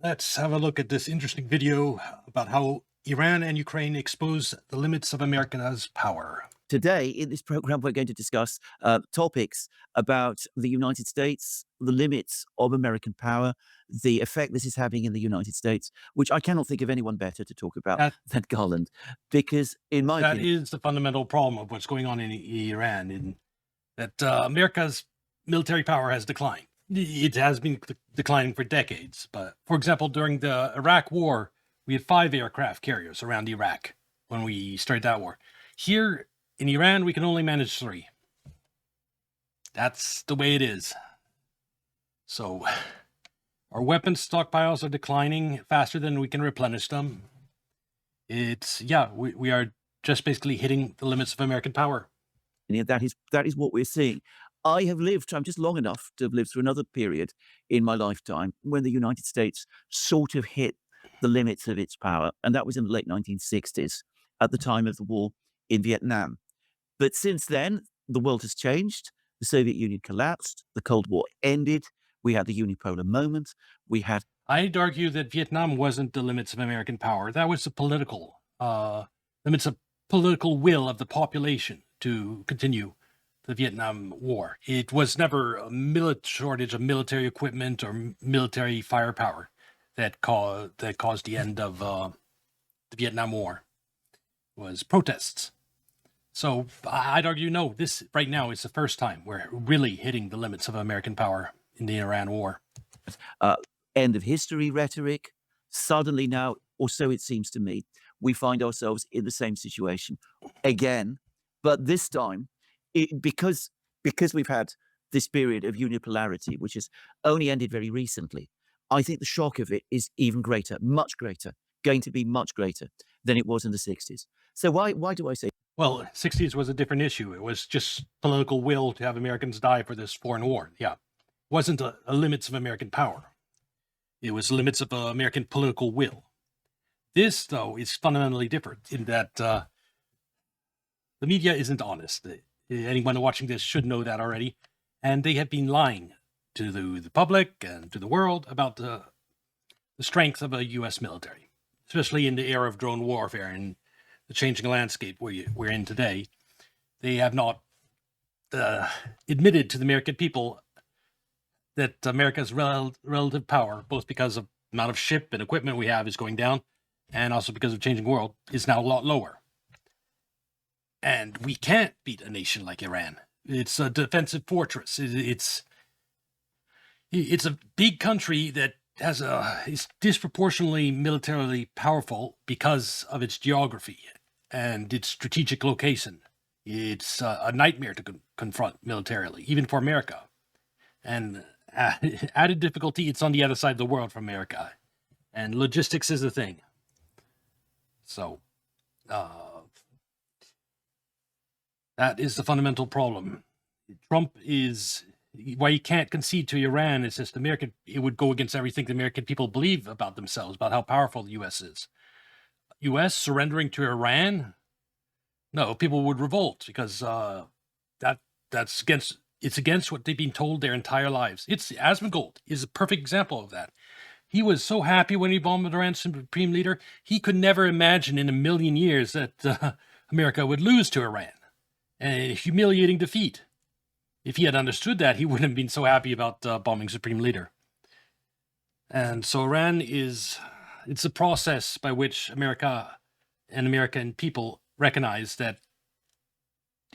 Let's have a look at this interesting video about how Iran and Ukraine expose the limits of America's power. Today, in this program, we're going to discuss topics about the United States, the limits of American power, the effect this is having in the United States, which I cannot think of anyone better to talk about That than Garland, because, in my that opinion, is the fundamental problem of what's going on in Iran, in that America's military power has declined. It has been declining for decades. But for example, during the Iraq War, we had 5 aircraft carriers around Iraq when we started that war. Here in Iran, we can only manage 3. That's the way it is. So our weapons stockpiles are declining faster than we can replenish them. We are just basically hitting the limits of American power. that is what we're seeing. I'm just long enough to have lived through another period in my lifetime when the United States sort of hit the limits of its power, and that was in the late 1960s at the time of the war in Vietnam. But since then, the world has changed. The Soviet Union collapsed. The Cold War ended. We had the unipolar moment. We had I'd argue that Vietnam wasn't the limits of American power. That was the political limits of political will of the population to continue the Vietnam War. It was never a shortage of military equipment or military firepower that caused the end of the Vietnam War. It was protests. So I'd argue no. This right now is the first time we're really hitting the limits of American power in the Iran War. uh, end of history rhetoric. Suddenly now, or so it seems to me, we find ourselves in the same situation again. But this time, because we've had this period of unipolarity, which has only ended very recently, I think the shock of it is even greater, much greater, going to be much greater than it was in the 60s. So why do I say Well, 60s was a different issue. It was just political will to have Americans die for this foreign war. Yeah. It wasn't a limits of American power. It was limits of American political will. This, though, is fundamentally different in that the media isn't honest. Anyone watching this should know that already. And they have been lying to the public and to the world about the strength of a U.S. military, especially in the era of drone warfare and the changing landscape we're in today. They have not admitted to the American people that America's relative power, both because of the amount of ship and equipment we have is going down, and also because of changing world, is now a lot lower. And we can't beat a nation like Iran. It's a defensive fortress. It's a big country that is disproportionately militarily powerful because of its geography and its strategic location. It's a nightmare to confront militarily, even for America. And added difficulty, it's on the other side of the world from America. And logistics is a thing. So that is the fundamental problem. Trump is why he can't concede to Iran. It's just it would go against everything the American people believe about themselves, about how powerful the U.S. is. U.S. surrendering to Iran? No, people would revolt because that's against what they've been told their entire lives. Asmongold is a perfect example of that. He was so happy when he bombed Iran's supreme leader. He could never imagine in a million years that America would lose to Iran. A humiliating defeat. If he had understood that, he wouldn't have been so happy about bombing supreme leader. And so Iran it's a process by which America and American people recognize that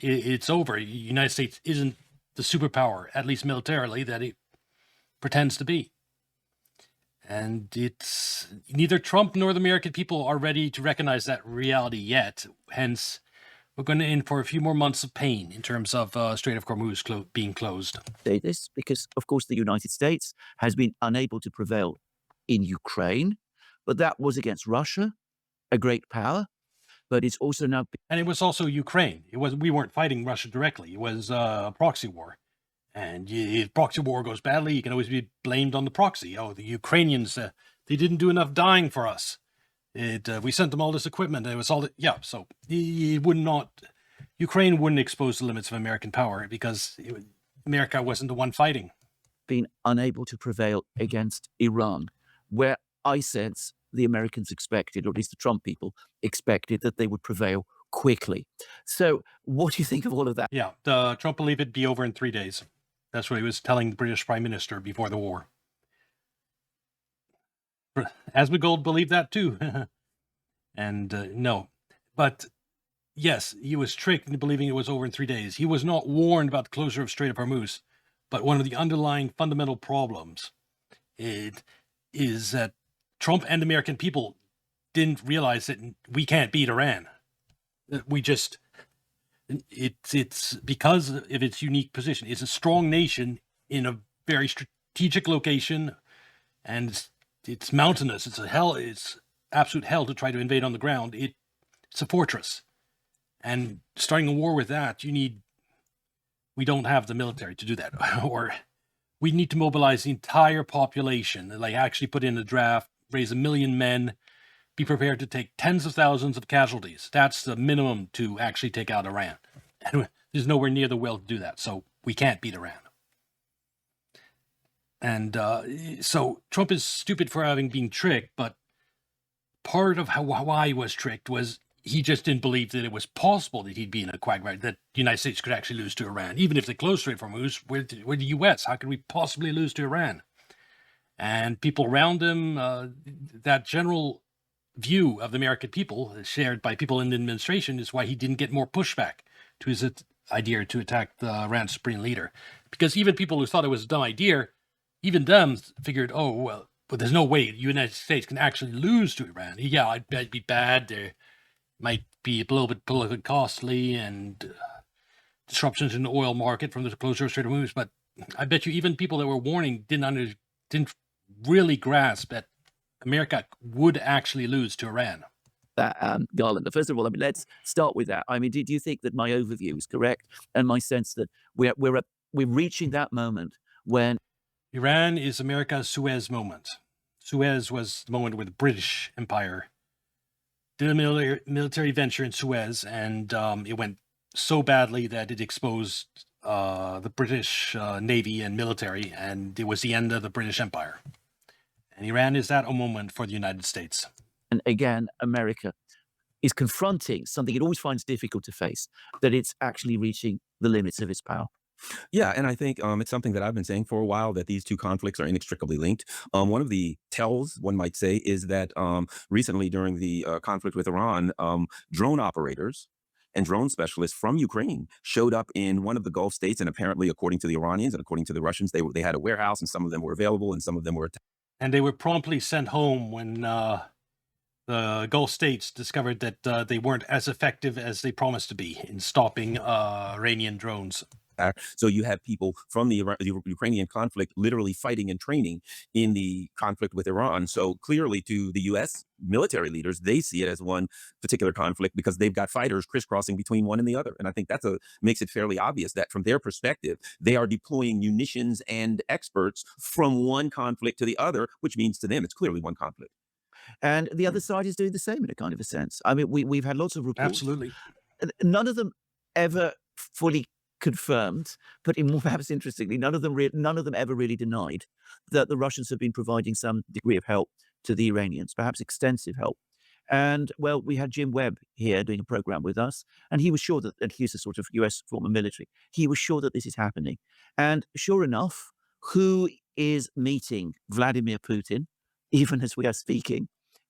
it's over. The United States isn't the superpower, at least militarily, that it pretends to be. And it's neither Trump nor the American people are ready to recognize that reality yet. Hence, we're going to in for a few more months of pain in terms of Strait of Hormuz being closed. say this? Because, of course, the United States has been unable to prevail in Ukraine, but that was against Russia, a great power. But it's also now And it was also Ukraine. We weren't fighting Russia directly. It was a proxy war. And if proxy war goes badly, you can always be blamed on the proxy. Oh, the Ukrainians, they didn't do enough dying for us. We sent them all this equipment. It was all so Ukraine wouldn't expose the limits of American power because America wasn't the one fighting. been unable to prevail against Iran, where I sense the Americans expected, or at least the Trump people expected, that they would prevail quickly. So, what do you think of all of that? Yeah, Trump believed it'd be over in 3 days. That's what he was telling the British Prime Minister before the war. Asmongold believed that too. And no. But yes, he was tricked into believing it was over in 3 days. He was not warned about the closure of Strait of Hormuz. But one of the underlying fundamental problems is that Trump and the American people didn't realize that we can't beat Iran. We just, it's because of its unique position. It's a strong nation in a very strategic location, and it's mountainous. It's absolute hell to try to invade on the ground. It's a fortress. And starting a war with that, we don't have the military to do that. Or we need to mobilize the entire population, like actually put in a draft, raise 1 million men, be prepared to take tens of thousands of casualties. That's the minimum to actually take out Iran. And there's nowhere near the will to do that. So we can't beat Iran. And so Trump is stupid for having been tricked, but part of why he was tricked was he just didn't believe that it was possible that he'd be in a quagmire, that the United States could actually lose to Iran. Even if they closed Strait of Hormuz, we're the U.S. How could we possibly lose to Iran? And people around him, that general view of the American people, shared by people in the administration, is why he didn't get more pushback to his idea to attack the Iran supreme leader. Because even people who thought it was a dumb idea, even them figured, oh, well, but there's no way the United States can actually lose to Iran. Yeah, it'd be bad. There might be a little bit politically costly and disruptions in the oil market from the closure of Strait of Hormuz. But I bet you even people that were warning didn't really grasp that America would actually lose to Iran. Garland. First of all, let's start with that. Do you think that my overview is correct, and my sense that we're reaching that moment when Iran is America's Suez moment? Suez was the moment where the British Empire did a military venture in Suez, and it went so badly that it exposed the British Navy and military, and it was the end of the British Empire. And Iran is that a moment for the United States. And again, America is confronting something it always finds difficult to face, that it's actually reaching the limits of its power. Yeah, and I think it's something that I've been saying for a while, that these two conflicts are inextricably linked. One of the tells, one might say, is that recently during the conflict with Iran, drone operators and drone specialists from Ukraine showed up in one of the Gulf states, and apparently, according to the Iranians and according to the Russians, they had a warehouse, and some of them were available, and some of them were. And they were promptly sent home when the Gulf states discovered that they weren't as effective as they promised to be in stopping Iranian drones. So you have people from the Ukrainian conflict literally fighting and training in the conflict with Iran. So clearly, to the U.S. military leaders, they see it as one particular conflict because they've got fighters crisscrossing between one and the other. And I think makes it fairly obvious that from their perspective, they are deploying munitions and experts from one conflict to the other, which means to them it's clearly one conflict. And the other side is doing the same in a kind of a sense. We've had lots of reports. Absolutely. None of them ever fully confirmed, but perhaps interestingly, none of them ever really denied that the Russians have been providing some degree of help to the Iranians, perhaps extensive help. And well, we had Jim Webb here doing a program with us, and he was sure that, and he's a sort of US former military, he was sure that this is happening. And sure enough, who is meeting Vladimir Putin, even as we are speaking,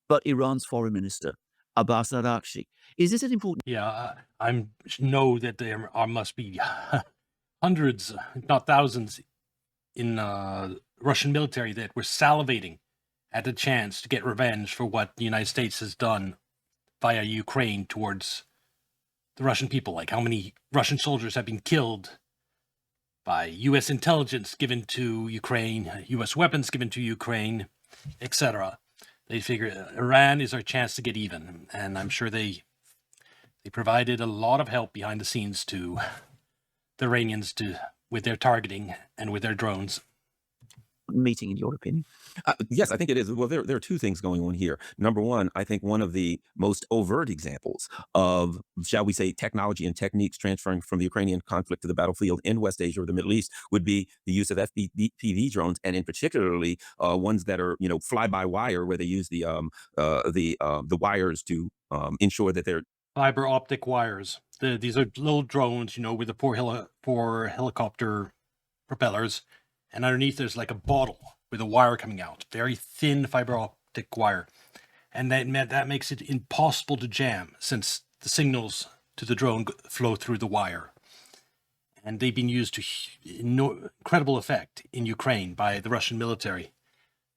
but Iran's foreign minister, Abbas Araghchi. Is this an important? Yeah, I know that there must be hundreds, if not thousands, in Russian military that were salivating at the chance to get revenge for what the United States has done via Ukraine towards the Russian people. Like how many Russian soldiers have been killed by U.S. intelligence given to Ukraine, U.S. weapons given to Ukraine, etc. They figure Iran is our chance to get even, and I'm sure they provided a lot of help behind the scenes to the Iranians with their targeting and with their drones. meeting, in your opinion? Yes, I think it is. Well, there are two things going on here. Number one, I think one of the most overt examples of, shall we say, technology and techniques transferring from the Ukrainian conflict to the battlefield in West Asia or the Middle East would be the use of FPV drones, and in particularly ones that are, fly by wire, where they use the wires to ensure that they're Fiber optic wires. These are little drones, with the four helicopter propellers, and underneath there's like a bottle with a wire coming out, very thin fiber optic wire, and that makes it impossible to jam since the signals to the drone flow through the wire. And they've been used to incredible effect in Ukraine by the Russian military.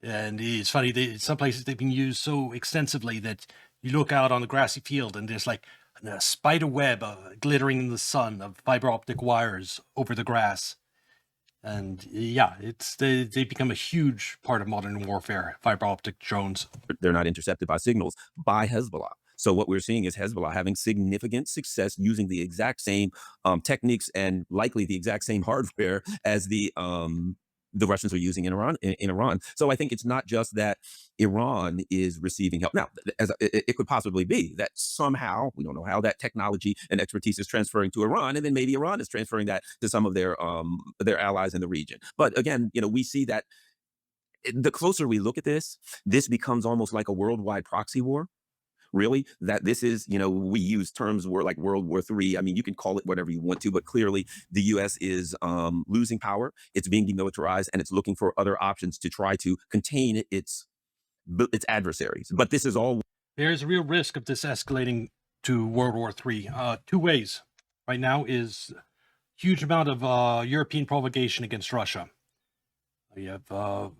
And it's funny, some places they've been used so extensively that you look out on the grassy field and there's like a spider web glittering in the sun of fiber optic wires over the grass. And yeah, they've become a huge part of modern warfare, fiber optic drones. they're not intercepted by signals by Hezbollah. So what we're seeing is Hezbollah having significant success using the exact same techniques and likely the exact same hardware as the Russians are using in Iran. So I think it's not just that Iran is receiving help. Now, as it could possibly be that somehow, we don't know how, that technology and expertise is transferring to Iran, and then maybe Iran is transferring that to some of their allies in the region. But again, we see that the closer we look at this becomes almost like a worldwide proxy war. Really, that this is, we use terms like World War III. I mean, you can call it whatever you want to, but clearly the U.S. is losing power. It's being demilitarized, and it's looking for other options to try to contain its adversaries. But this is all. There's a real risk of this escalating to World War III. Two ways. Right now is huge amount of European provocation against Russia. You have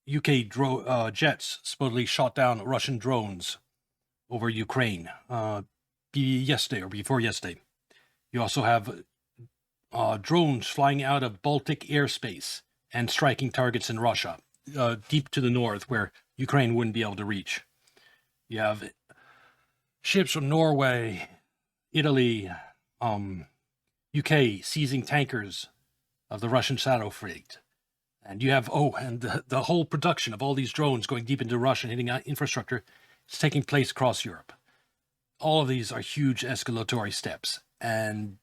UK jets supposedly shot down Russian drones over Ukraine yesterday or before yesterday. You also have drones flying out of Baltic airspace and striking targets in Russia, deep to the north where Ukraine wouldn't be able to reach. You have ships from Norway, Italy, UK seizing tankers of the Russian Shadow fleet. And you have, the whole production of all these drones going deep into Russia and hitting infrastructure is taking place across Europe. All of these are huge escalatory steps. And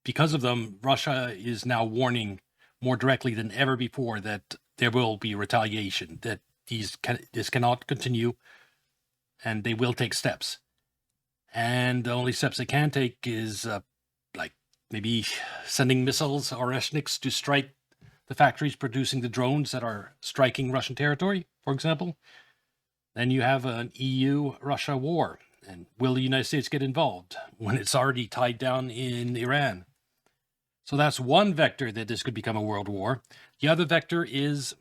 because of them, Russia is now warning more directly than ever before that there will be retaliation, that this cannot continue, and they will take steps. And the only steps they can take is like maybe sending missiles or Oresniks to strike the factories producing the drones that are striking Russian territory, for example. Then you have an EU-Russia war. And will the United States get involved when it's already tied down in Iran? So that's one vector that this could become a world war. The other vector is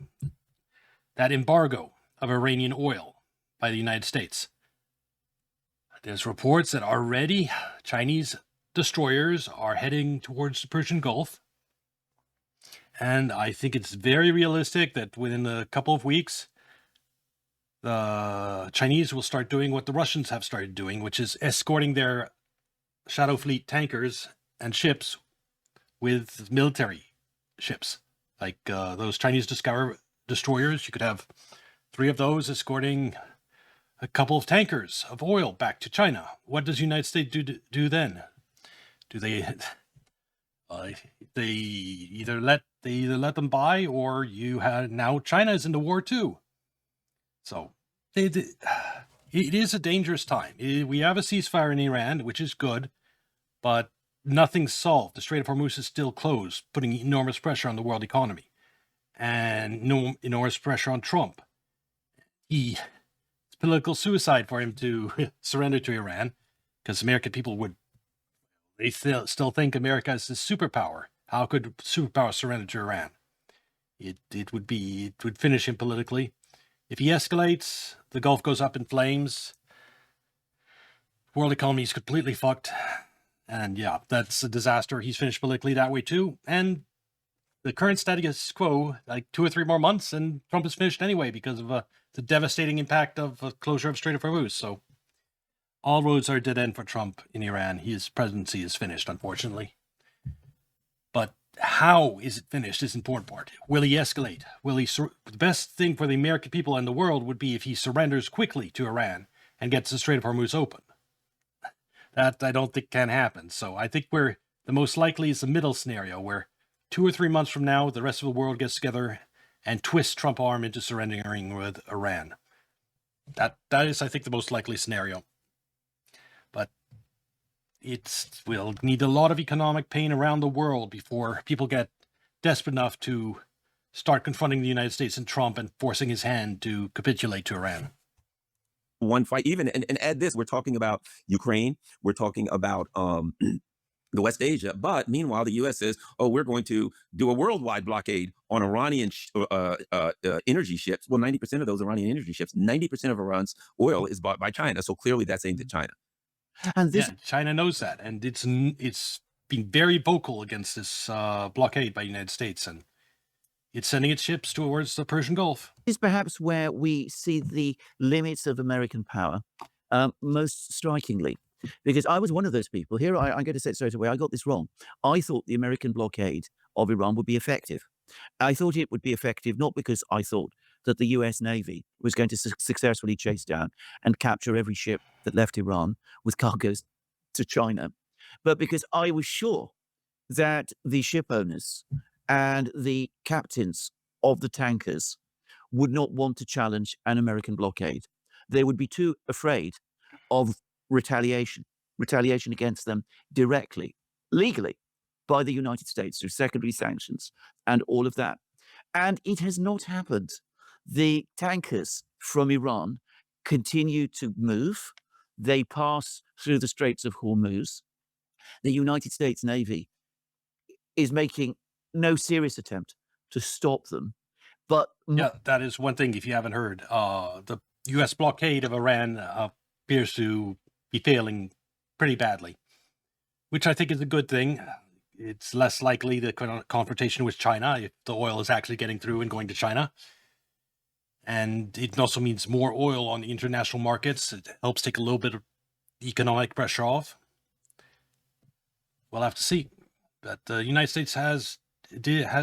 that embargo of Iranian oil by the United States. There's reports that already Chinese destroyers are heading towards the Persian Gulf. And I think it's very realistic that within a couple of weeks, the Chinese will start doing what the Russians have started doing, which is escorting their Shadow Fleet tankers and ships with military ships. Like those Chinese destroyers, you could have 3 of those escorting a couple of tankers of oil back to China. What does the United States do then? Do they either let them by, or now China is in the war too. So it is a dangerous time. We have a ceasefire in Iran, which is good, but nothing's solved. The Strait of Hormuz is still closed, putting enormous pressure on the world economy and enormous pressure on Trump. It's political suicide for him to surrender to Iran, because American people they still think America is a superpower. How could a superpower surrender to Iran? It would finish him politically. If he escalates, the Gulf goes up in flames. World economy is completely fucked. And yeah, that's a disaster. He's finished politically that way too. And the current status quo, like 2 or 3 more months, and Trump is finished anyway because of the devastating impact of the closure of Strait of Hormuz. So all roads are dead end for Trump in Iran. His presidency is finished, unfortunately. But how is it finished is the important part. Will he escalate? Will he? The best thing for the American people and the world would be if he surrenders quickly to Iran and gets the Strait of Hormuz open. That I don't think can happen. So I think the most likely is the middle scenario where 2 or 3 months from now, the rest of the world gets together and twists Trump arm into surrendering with Iran. That is, I think, the most likely scenario. But we'll need a lot of economic pain around the world before people get desperate enough to start confronting the United States and Trump and forcing his hand to capitulate to Iran. One fight, even and add this: we're talking about Ukraine, we're talking about the West Asia, but meanwhile, the U.S. says, "Oh, we're going to do a worldwide blockade on Iranian energy ships." Well, 90% of those Iranian energy ships, 90% of Iran's oil is bought by China. So clearly, that's aimed at China. And this, China knows that, and it's been very vocal against this blockade by the United States, and it's sending its ships towards the Persian Gulf. is perhaps where we see the limits of American power most strikingly. Because I was one of those people. Here, I'm going to say it straight away, I got this wrong. I thought the American blockade of Iran would be effective. I thought it would be effective not because I thought that the US Navy was going to successfully chase down and capture every ship that left Iran with cargoes to China, but because I was sure that the ship owners and the captains of the tankers would not want to challenge an American blockade. They would be too afraid of retaliation against them directly, legally, by the United States through secondary sanctions and all of that. And it has not happened. The tankers from Iran continue to move. They pass through the Straits of Hormuz. The United States Navy is making no serious attempt to stop them. But yeah, that is one thing, if you haven't heard. The U.S. blockade of Iran appears to be failing pretty badly, which I think is a good thing. It's less likely the confrontation with China if the oil is actually getting through and going to China. And it also means more oil on the international markets. It helps take a little bit of economic pressure off. We'll have to see. But the United States has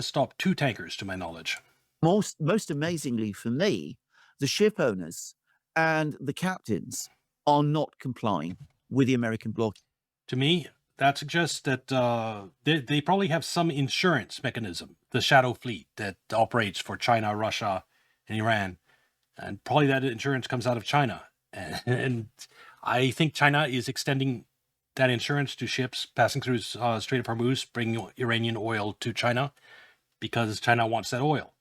stopped 2 tankers, to my knowledge. Most amazingly for me, the ship owners and the captains are not complying with the American blockade. To me, that suggests that they probably have some insurance mechanism, the Shadow Fleet that operates for China, Russia, and Iran. And probably that insurance comes out of China. And I think China is extending that insurance to ships passing through Strait of Hormuz, bringing Iranian oil to China, because China wants that oil,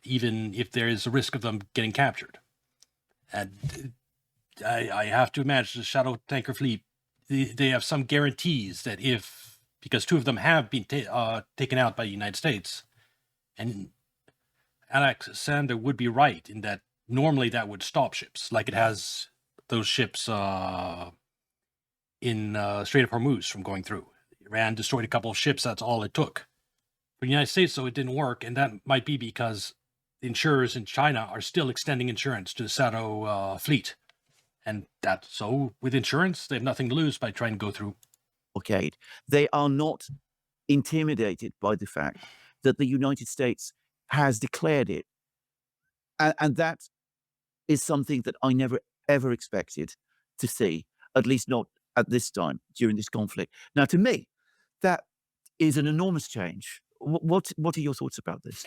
even if there is a risk of them getting captured. And I have to imagine the Shadow Tanker Fleet, they have some guarantees that because 2 of them have been taken out by the United States, and Alexander would be right in that normally that would stop ships, like it has those ships in Strait of Hormuz from going through. Iran destroyed a couple of ships, that's all it took. For the United States, though, it didn't work, and that might be because the insurers in China are still extending insurance to the Shadow Fleet. And so with insurance, they have nothing to lose by trying to go through. Blockade. They are not intimidated by the fact that the United States has declared it. And that is something that I never, ever expected to see, at least not at this time during this conflict. Now, to me, that is an enormous change. What are your thoughts about this?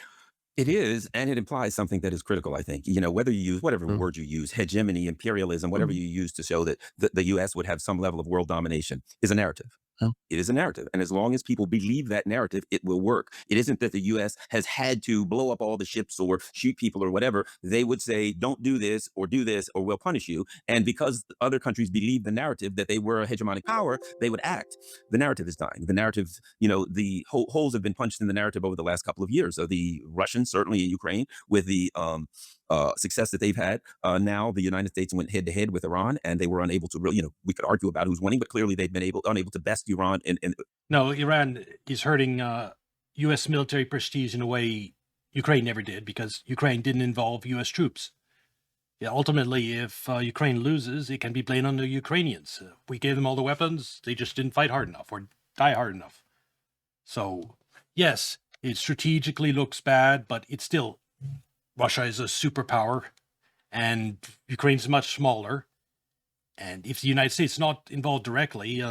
It is, and it implies something that is critical, I think. Whether you use whatever word you use, hegemony, imperialism, whatever you use to show that the U.S. would have some level of world domination, is a narrative. Oh. It is a narrative. And as long as people believe that narrative, it will work. It isn't that the U.S. has had to blow up all the ships or shoot people or whatever. They would say, don't do this or we'll punish you. And because other countries believe the narrative that they were a hegemonic power, they would act. The narrative is dying. The narrative, the holes have been punched in the narrative over the last couple of years. So the Russians, certainly in Ukraine, with the success that they've had. Now the United States went head to head with Iran, and they were unable to really, we could argue about who's winning, but clearly they've been unable to best Iran. No, Iran is hurting U.S. military prestige in a way Ukraine never did, because Ukraine didn't involve U.S. troops. Yeah, ultimately, if Ukraine loses, it can be blamed on the Ukrainians. We gave them all the weapons; they just didn't fight hard enough or die hard enough. So, yes, it strategically looks bad, but it's still Russia is a superpower, and Ukraine's much smaller. And if the United States is not involved directly,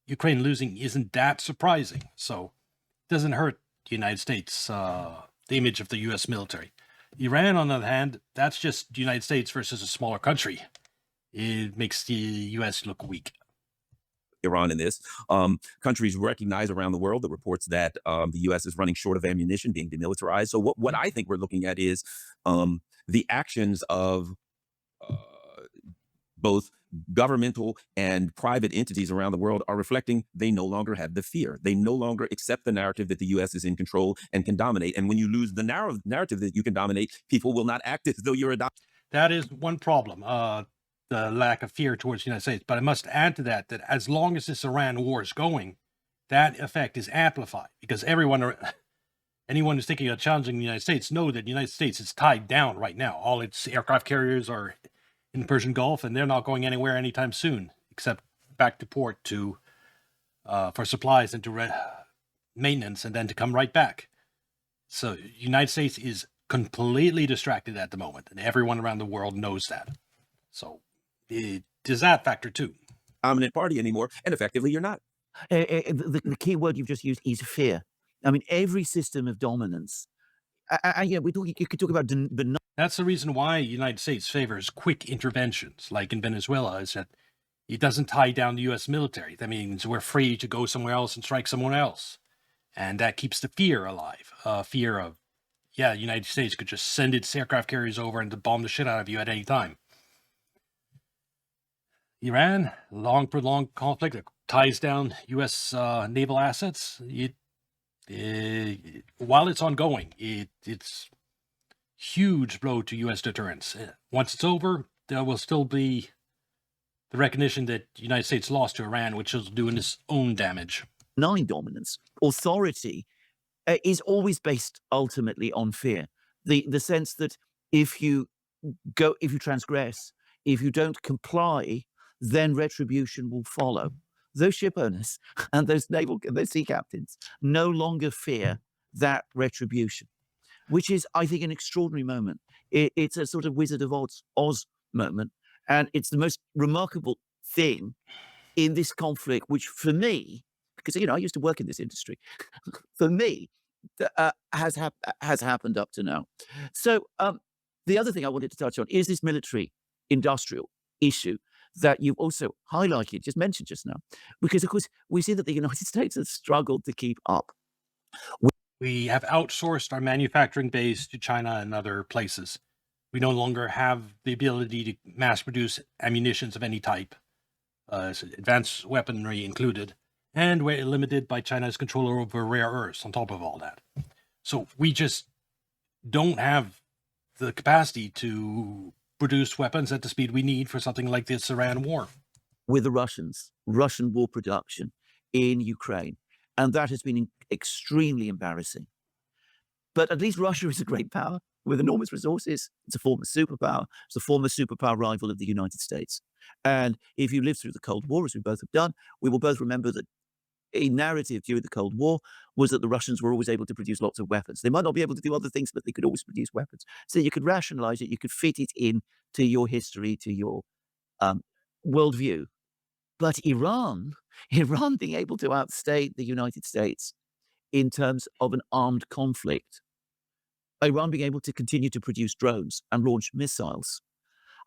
Ukraine losing isn't that surprising. So it doesn't hurt the United States, the image of the U.S. military. Iran, on the other hand, that's just the United States versus a smaller country. It makes the U.S. look weak. Iran in this. Countries recognize around the world the reports that the U.S. is running short of ammunition, being demilitarized. So what I think we're looking at is the actions of both governmental and private entities around the world are reflecting they no longer have the fear. They no longer accept the narrative that the U.S. is in control and can dominate. And when you lose the narrative that you can dominate, people will not act as though you're a That is one problem, the lack of fear towards the United States. But I must add to that as long as this Iran war is going, that effect is amplified because anyone who's thinking of challenging the United States know that the United States is tied down right now. All its aircraft carriers are in the Persian Gulf, and they're not going anywhere anytime soon, except back to port to for supplies and to maintenance, and then to come right back. So the United States is completely distracted at the moment, and everyone around the world knows that. So there's that factor too. dominant party anymore, and effectively you're not. The key word you've just used is fear. I mean, every system of dominance. You could talk about benign. That's the reason why the United States favors quick interventions, like in Venezuela, is that it doesn't tie down the U.S. military. That means we're free to go somewhere else and strike someone else. And that keeps the fear alive. Fear of, the United States could just send its aircraft carriers over and to bomb the shit out of you at any time. Iran, long prolonged conflict that ties down U.S. Naval assets. While it's ongoing, it's huge blow to U.S. deterrence. Once it's over, there will still be the recognition that the United States lost to Iran, which is doing its own damage. Dominance, authority is always based ultimately on fear. The sense that if you transgress, if you don't comply, then retribution will follow. Those ship owners and those sea captains no longer fear that retribution, which is, I think, an extraordinary moment. It's a sort of Wizard of Oz moment, and it's the most remarkable thing in this conflict, which for me, because I used to work in this industry, for me, has happened up to now. So the other thing I wanted to touch on is this military industrial issue that you've also highlighted, just mentioned just now, because of course we see that the United States has struggled to keep up. We have outsourced our manufacturing base to China and other places. We no longer have the ability to mass produce ammunitions of any type, advanced weaponry included, and we're limited by China's control over rare earths on top of all that. So we just don't have the capacity to produce weapons at the speed we need for something like this Iran war. With the Russian war production in Ukraine. And that has been extremely embarrassing. But at least Russia is a great power with enormous resources. It's a former superpower. It's a former superpower rival of the United States. And if you lived through the Cold War, as we both have done, we will both remember that a narrative during the Cold War was that the Russians were always able to produce lots of weapons. They might not be able to do other things, but they could always produce weapons. So you could rationalize it, you could fit it in to your history, to your worldview. But Iran being able to outstay the United States in terms of an armed conflict, Iran being able to continue to produce drones and launch missiles,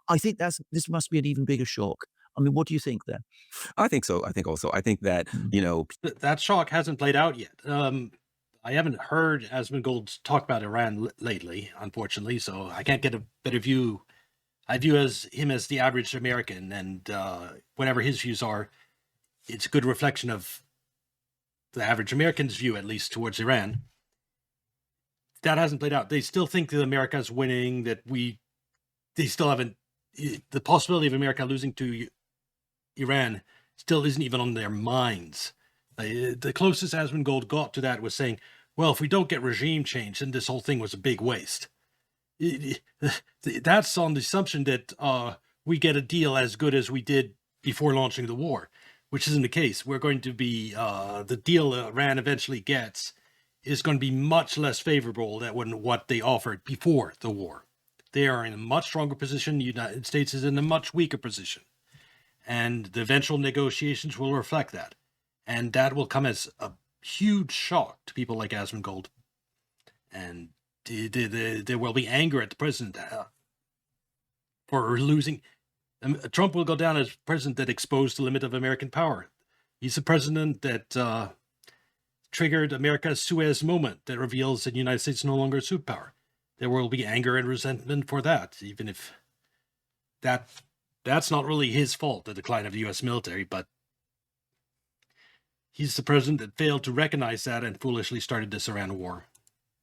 I think this must be an even bigger shock. I mean, what do you think then? I think so. I think that, That shock hasn't played out yet. I haven't heard Asmongold talk about Iran lately, unfortunately, so I can't get a better view. I view him as the average American, and whatever his views are, it's a good reflection of the average American's view, at least, towards Iran. That hasn't played out. They still think that America's winning, that they still haven't, the possibility of America losing to Iran still isn't even on their minds. The closest Asmongold got to that was saying, well, if we don't get regime change, then this whole thing was a big waste. That's on the assumption that we get a deal as good as we did before launching the war, which isn't the case. We're going to be, the deal Iran eventually gets is going to be much less favorable than what they offered before the war. They are in a much stronger position. The United States is in a much weaker position. And the eventual negotiations will reflect that. And that will come as a huge shock to people like Asmongold. And there will be anger at the president for losing. Trump will go down as president that exposed the limit of American power. He's the president that triggered America's Suez moment that reveals that the United States is no longer a superpower. There will be anger and resentment for that, even if that's not really his fault, the decline of the U.S. military, but he's the president that failed to recognize that and foolishly started this Iran war.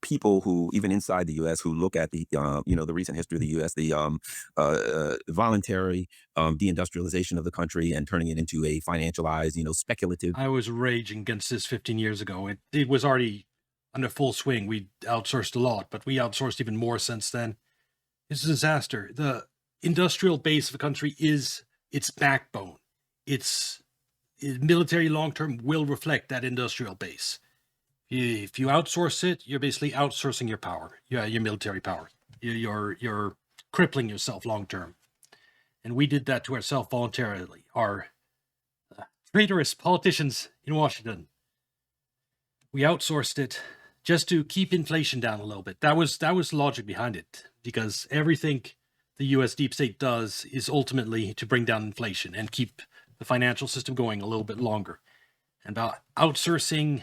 People who, even inside the U.S., who look at the the recent history of the U.S., the voluntary deindustrialization of the country and turning it into a financialized, speculative. I was raging against this 15 years ago. It was already under full swing. We outsourced a lot, but we outsourced even more since then. It's a disaster. The industrial base of a country is its backbone. Its military long-term will reflect that industrial base. If you outsource it, you're basically outsourcing your power, your military power. You're crippling yourself long-term. And we did that to ourselves voluntarily. Our traitorous politicians in Washington, we outsourced it just to keep inflation down a little bit. That was the logic behind it, because everything the U.S. deep state does is ultimately to bring down inflation and keep the financial system going a little bit longer. And by outsourcing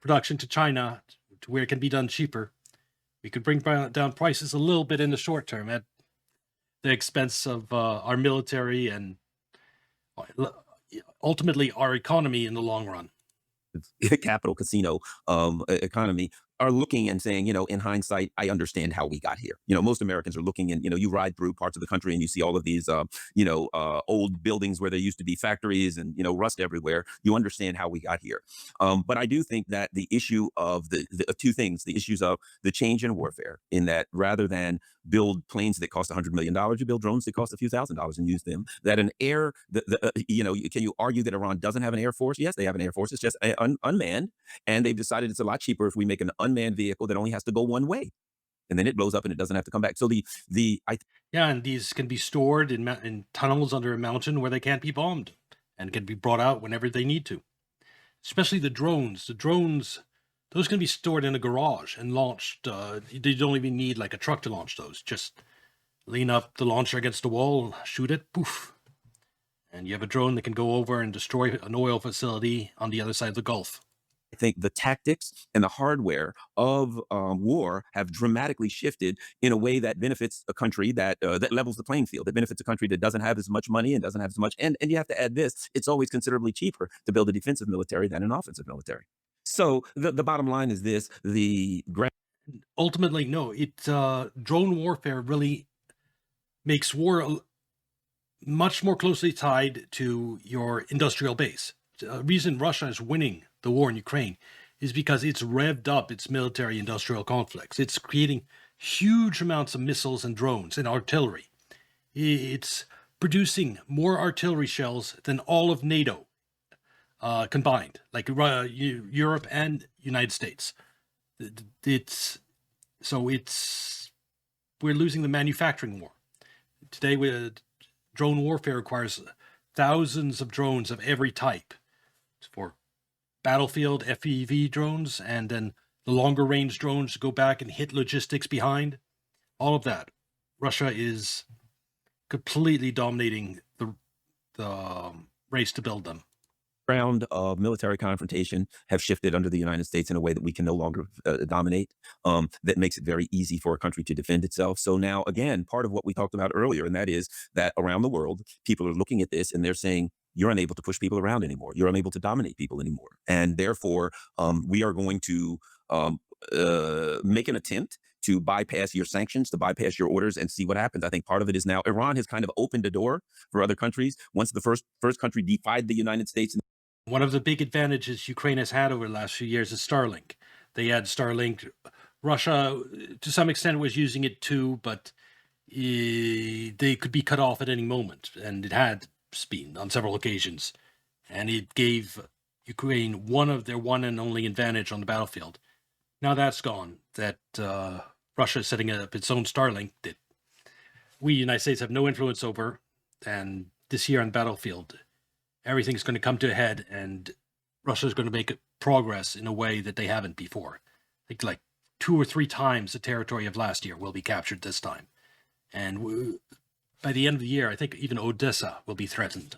production to China, to where it can be done cheaper, we could bring down prices a little bit in the short term at the expense of our military and ultimately our economy in the long run. Capital casino economy are looking and saying, in hindsight, I understand how we got here. Most Americans are looking and, you ride through parts of the country and you see all of these, old buildings where there used to be factories and, rust everywhere. You understand how we got here. But I do think that the issue of the two things, the issues of the change in warfare, in that rather than build planes that cost $100 million, you build drones that cost a few $1,000s and use them. That an air, can you argue that Iran doesn't have an air force? Yes, they have an air force. It's just unmanned. And they've decided it's a lot cheaper if we make an unmanned vehicle that only has to go one way, and then it blows up and it doesn't have to come back. So and these can be stored in tunnels under a mountain where they can't be bombed and can be brought out whenever they need to. Especially the drones. Those can be stored in a garage and launched. You don't even need like a truck to launch those. Just lean up the launcher against the wall, shoot it, poof, and you have a drone that can go over and destroy an oil facility on the other side of the Gulf. I think the tactics and the hardware of war have dramatically shifted in a way that benefits a country that levels the playing field. That benefits a country that doesn't have as much money and doesn't have as much. And you have to add this: it's always considerably cheaper to build a defensive military than an offensive military. So the bottom line is this: ultimately, no. Drone warfare really makes war much more closely tied to your industrial base. The reason Russia is winning the war in Ukraine is because it's revved up its military industrial conflicts. It's creating huge amounts of missiles and drones and artillery. It's producing more artillery shells than all of NATO combined, like Europe and United States. We're losing the manufacturing war. Today, drone warfare requires thousands of drones of every type for battlefield FPV drones, and then the longer range drones to go back and hit logistics behind. All of that. Russia is completely dominating the race to build them. Round of military confrontation have shifted under the United States in a way that we can no longer dominate, that makes it very easy for a country to defend itself. So now, again, part of what we talked about earlier, and that is that around the world, people are looking at this and they're saying, you're unable to push people around anymore. You're unable to dominate people anymore. And therefore, we are going to make an attempt to bypass your sanctions, to bypass your orders, and see what happens. I think part of it is now Iran has kind of opened a door for other countries. Once the first country defied the United States. One of the big advantages Ukraine has had over the last few years is Starlink. They had Starlink. Russia, to some extent, was using it too, but they could be cut off at any moment, and it had been on several occasions. And it gave Ukraine one of their one and only advantage on the battlefield. Now that's gone. That Russia is setting up its own Starlink that we, United States, have no influence over. And this year on the battlefield, everything's going to come to a head, and Russia is going to make progress in a way that they haven't before. I think like 2 or 3 times the territory of last year will be captured this time. And by the end of the year, I think even Odessa will be threatened.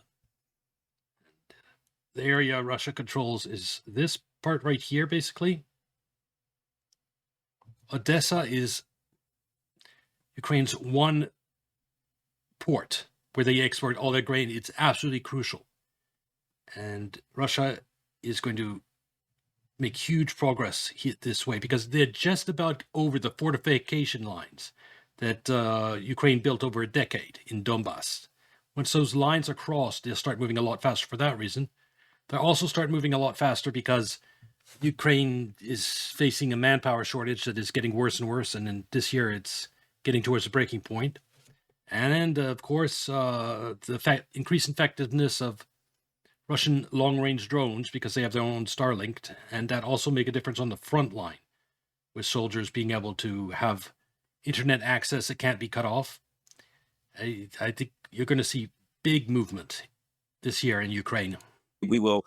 The area Russia controls is this part right here, basically. Odessa is Ukraine's one port where they export all their grain. It's absolutely crucial. And Russia is going to make huge progress this way because they're just about over the fortification lines that Ukraine built over a decade in Donbass. Once those lines are crossed, they'll start moving a lot faster for that reason. They'll also start moving a lot faster because Ukraine is facing a manpower shortage that is getting worse and worse, and then this year it's getting towards the breaking point. And of course, the increased effectiveness of Russian long-range drones because they have their own Starlink, and that also make a difference on the front line, with soldiers being able to have internet access that can't be cut off. I think you're going to see big movement this year in Ukraine. We will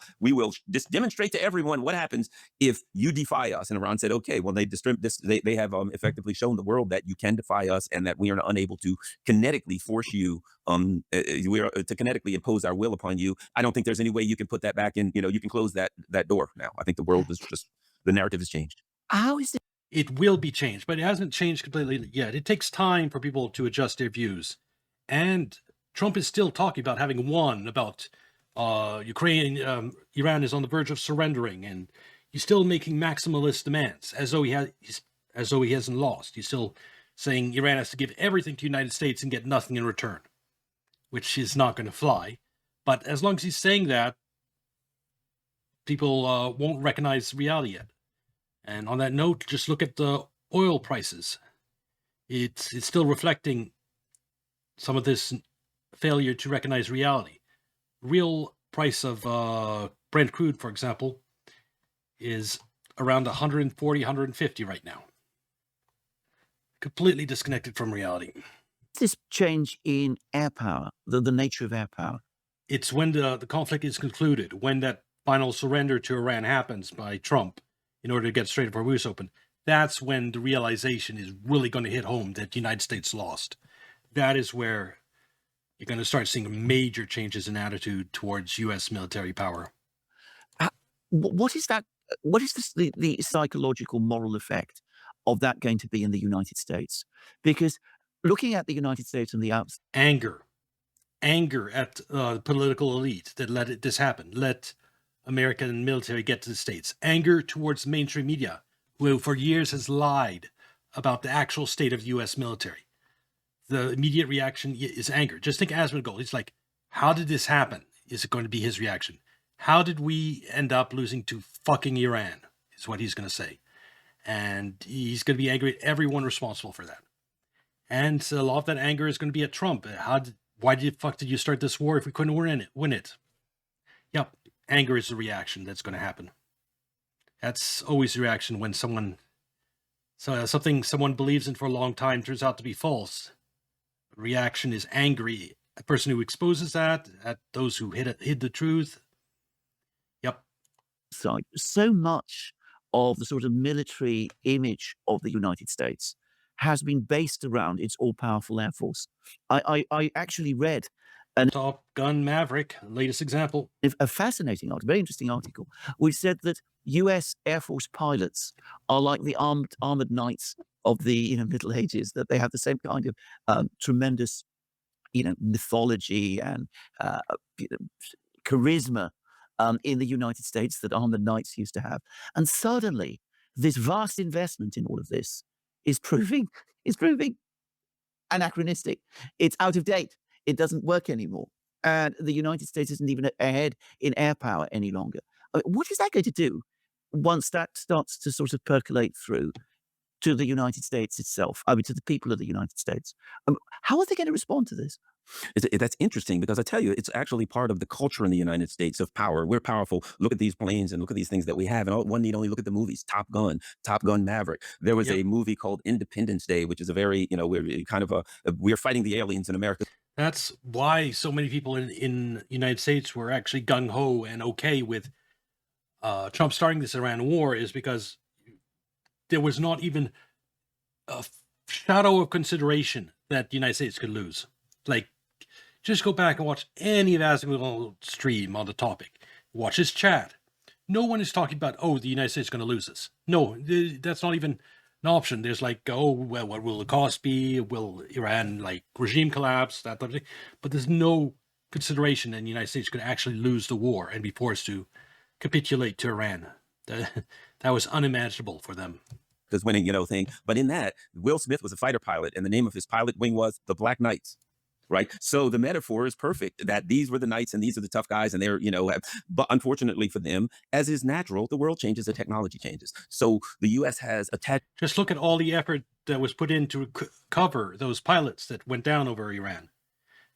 just demonstrate to everyone what happens if you defy us. And Iran said, okay, well, they have effectively shown the world that you can defy us and that we are unable to kinetically force you, to kinetically impose our will upon you. I don't think there's any way you can put that back in, you can close that door now. I think the world is just, the narrative has changed. How is it? It will be changed, but it hasn't changed completely yet. It takes time for people to adjust their views. And Trump is still talking about having won, about Ukraine, Iran is on the verge of surrendering, and he's still making maximalist demands as though he hasn't lost. He's still saying Iran has to give everything to the United States and get nothing in return, which is not going to fly. But as long as he's saying that, people won't recognize reality yet. And on that note, just look at the oil prices. It's still reflecting some of this failure to recognize reality. Real price of Brent crude, for example, is around 140, 150 right now. Completely disconnected from reality. This change in air power, the nature of air power? It's when the conflict is concluded, when that final surrender to Iran happens by Trump in order to get Strait of Hormuz open. That's when the realization is really going to hit home that the United States lost. That is where you're going to start seeing major changes in attitude towards U.S. military power. What is that? What is the psychological moral effect of that going to be in the United States? Because looking at the United States and the outside, anger at the political elite that let this happen, let American military get to the States, anger towards mainstream media, who for years has lied about the actual state of the U.S. military. The immediate reaction is anger. Just think Asmongold. He's like, how did this happen? Is it going to be his reaction? How did we end up losing to fucking Iran? Is what he's going to say. And he's going to be angry at everyone responsible for that. And a lot of that anger is going to be at Trump. Why the fuck did you start this war if we couldn't win it? Yep, anger is the reaction that's going to happen. That's always the reaction when something someone believes in for a long time turns out to be false. Reaction is angry. A person who exposes that, at those who hid the truth. Yep. So much of the sort of military image of the United States has been based around its all-powerful Air Force. I actually read Top Gun Maverick, latest example. a fascinating article, very interesting article, which said that U.S. Air Force pilots are like the armored knights of the Middle Ages, that they have the same kind of tremendous mythology and charisma in the United States that armored knights used to have. And suddenly, this vast investment in all of this is proving anachronistic. It's out of date. It doesn't work anymore. And the United States isn't even ahead in air power any longer. What is that going to do once that starts to sort of percolate through? to the United States itself, I mean, to the people of the United States. How are they going to respond to this? That's interesting because I tell you, it's actually part of the culture in the United States of power. We're powerful. Look at these planes and look at these things that we have. And one need only look at the movies, Top Gun Maverick. There was Yep. a movie called Independence Day, which is a very, we're kind of we're fighting the aliens in America. That's why so many people in United States were actually gung ho and okay with Trump starting this Iran war, is because there was not even a shadow of consideration that the United States could lose. Like, just go back and watch any of Asimov stream on the topic. Watch his chat. No one is talking about, oh, the United States is going to lose this. No, that's not even an option. There's like, oh, well, what will the cost be? Will Iran like regime collapse? That type of thing. But there's no consideration that the United States could actually lose the war and be forced to capitulate to Iran. That was unimaginable for them. Because winning, thing. But in that, Will Smith was a fighter pilot, and the name of his pilot wing was the Black Knights. Right. So the metaphor is perfect that these were the knights and these are the tough guys. And they're, but unfortunately for them, as is natural, the world changes, the technology changes. So the U.S. has attached. Just look at all the effort that was put in to cover those pilots that went down over Iran.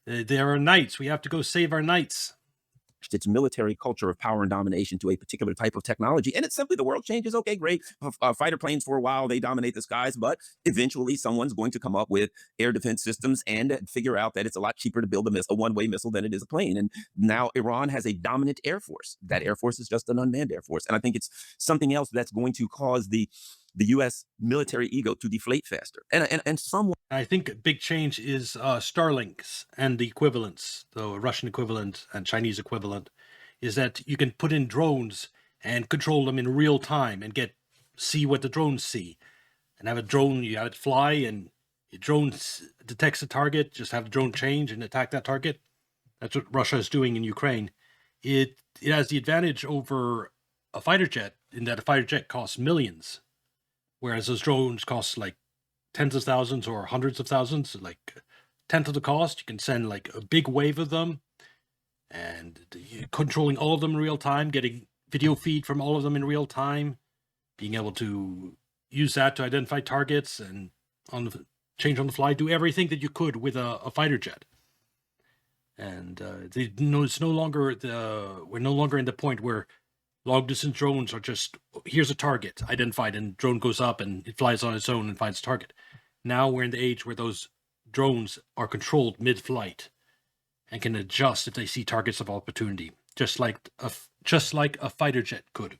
There are knights. We have to go save our knights. Its military culture of power and domination to a particular type of technology. And it's simply the world changes. Okay, great. Fighter planes for a while, they dominate the skies, but eventually someone's going to come up with air defense systems and figure out that it's a lot cheaper to build a one-way missile than it is a plane. And now Iran has a dominant air force. That air force is just an unmanned air force. And I think it's something else that's going to cause the U.S. military ego to deflate faster. And somewhat. I think a big change is Starlinks and the equivalents, the Russian equivalent and Chinese equivalent, is that you can put in drones and control them in real time and see what the drones see. And have a drone, you have it fly, and the drone detects a target, just have the drone change and attack that target. That's what Russia is doing in Ukraine. It has the advantage over a fighter jet in that a fighter jet costs millions, whereas those drones cost like tens of thousands or hundreds of thousands, like a tenth of the cost. You can send like a big wave of them and controlling all of them in real time, getting video feed from all of them in real time, being able to use that to identify targets and change on the fly, do everything that you could with a fighter jet. And it's no longer we're no longer in the point where long distance drones are just, here's a target identified, and drone goes up and it flies on its own and finds a target. Now we're in the age where those drones are controlled mid-flight and can adjust if they see targets of opportunity, just like a fighter jet could.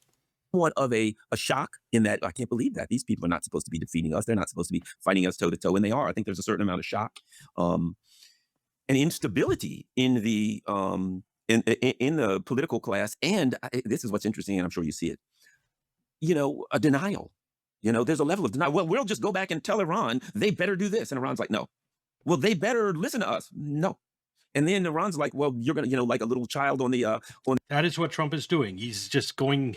Somewhat of a shock in that I can't believe that these people are not supposed to be defeating us. They're not supposed to be fighting us toe to toe, and they are. I think there's a certain amount of shock and instability in the in the political class, and this is what's interesting, and I'm sure you see it. A denial. There's a level of denial. Well, we'll just go back and tell Iran they better do this, and Iran's like, no. Well, they better listen to us, no. And then Iran's like, well, you're gonna, like a little child on the on. That is what Trump is doing. He's just going.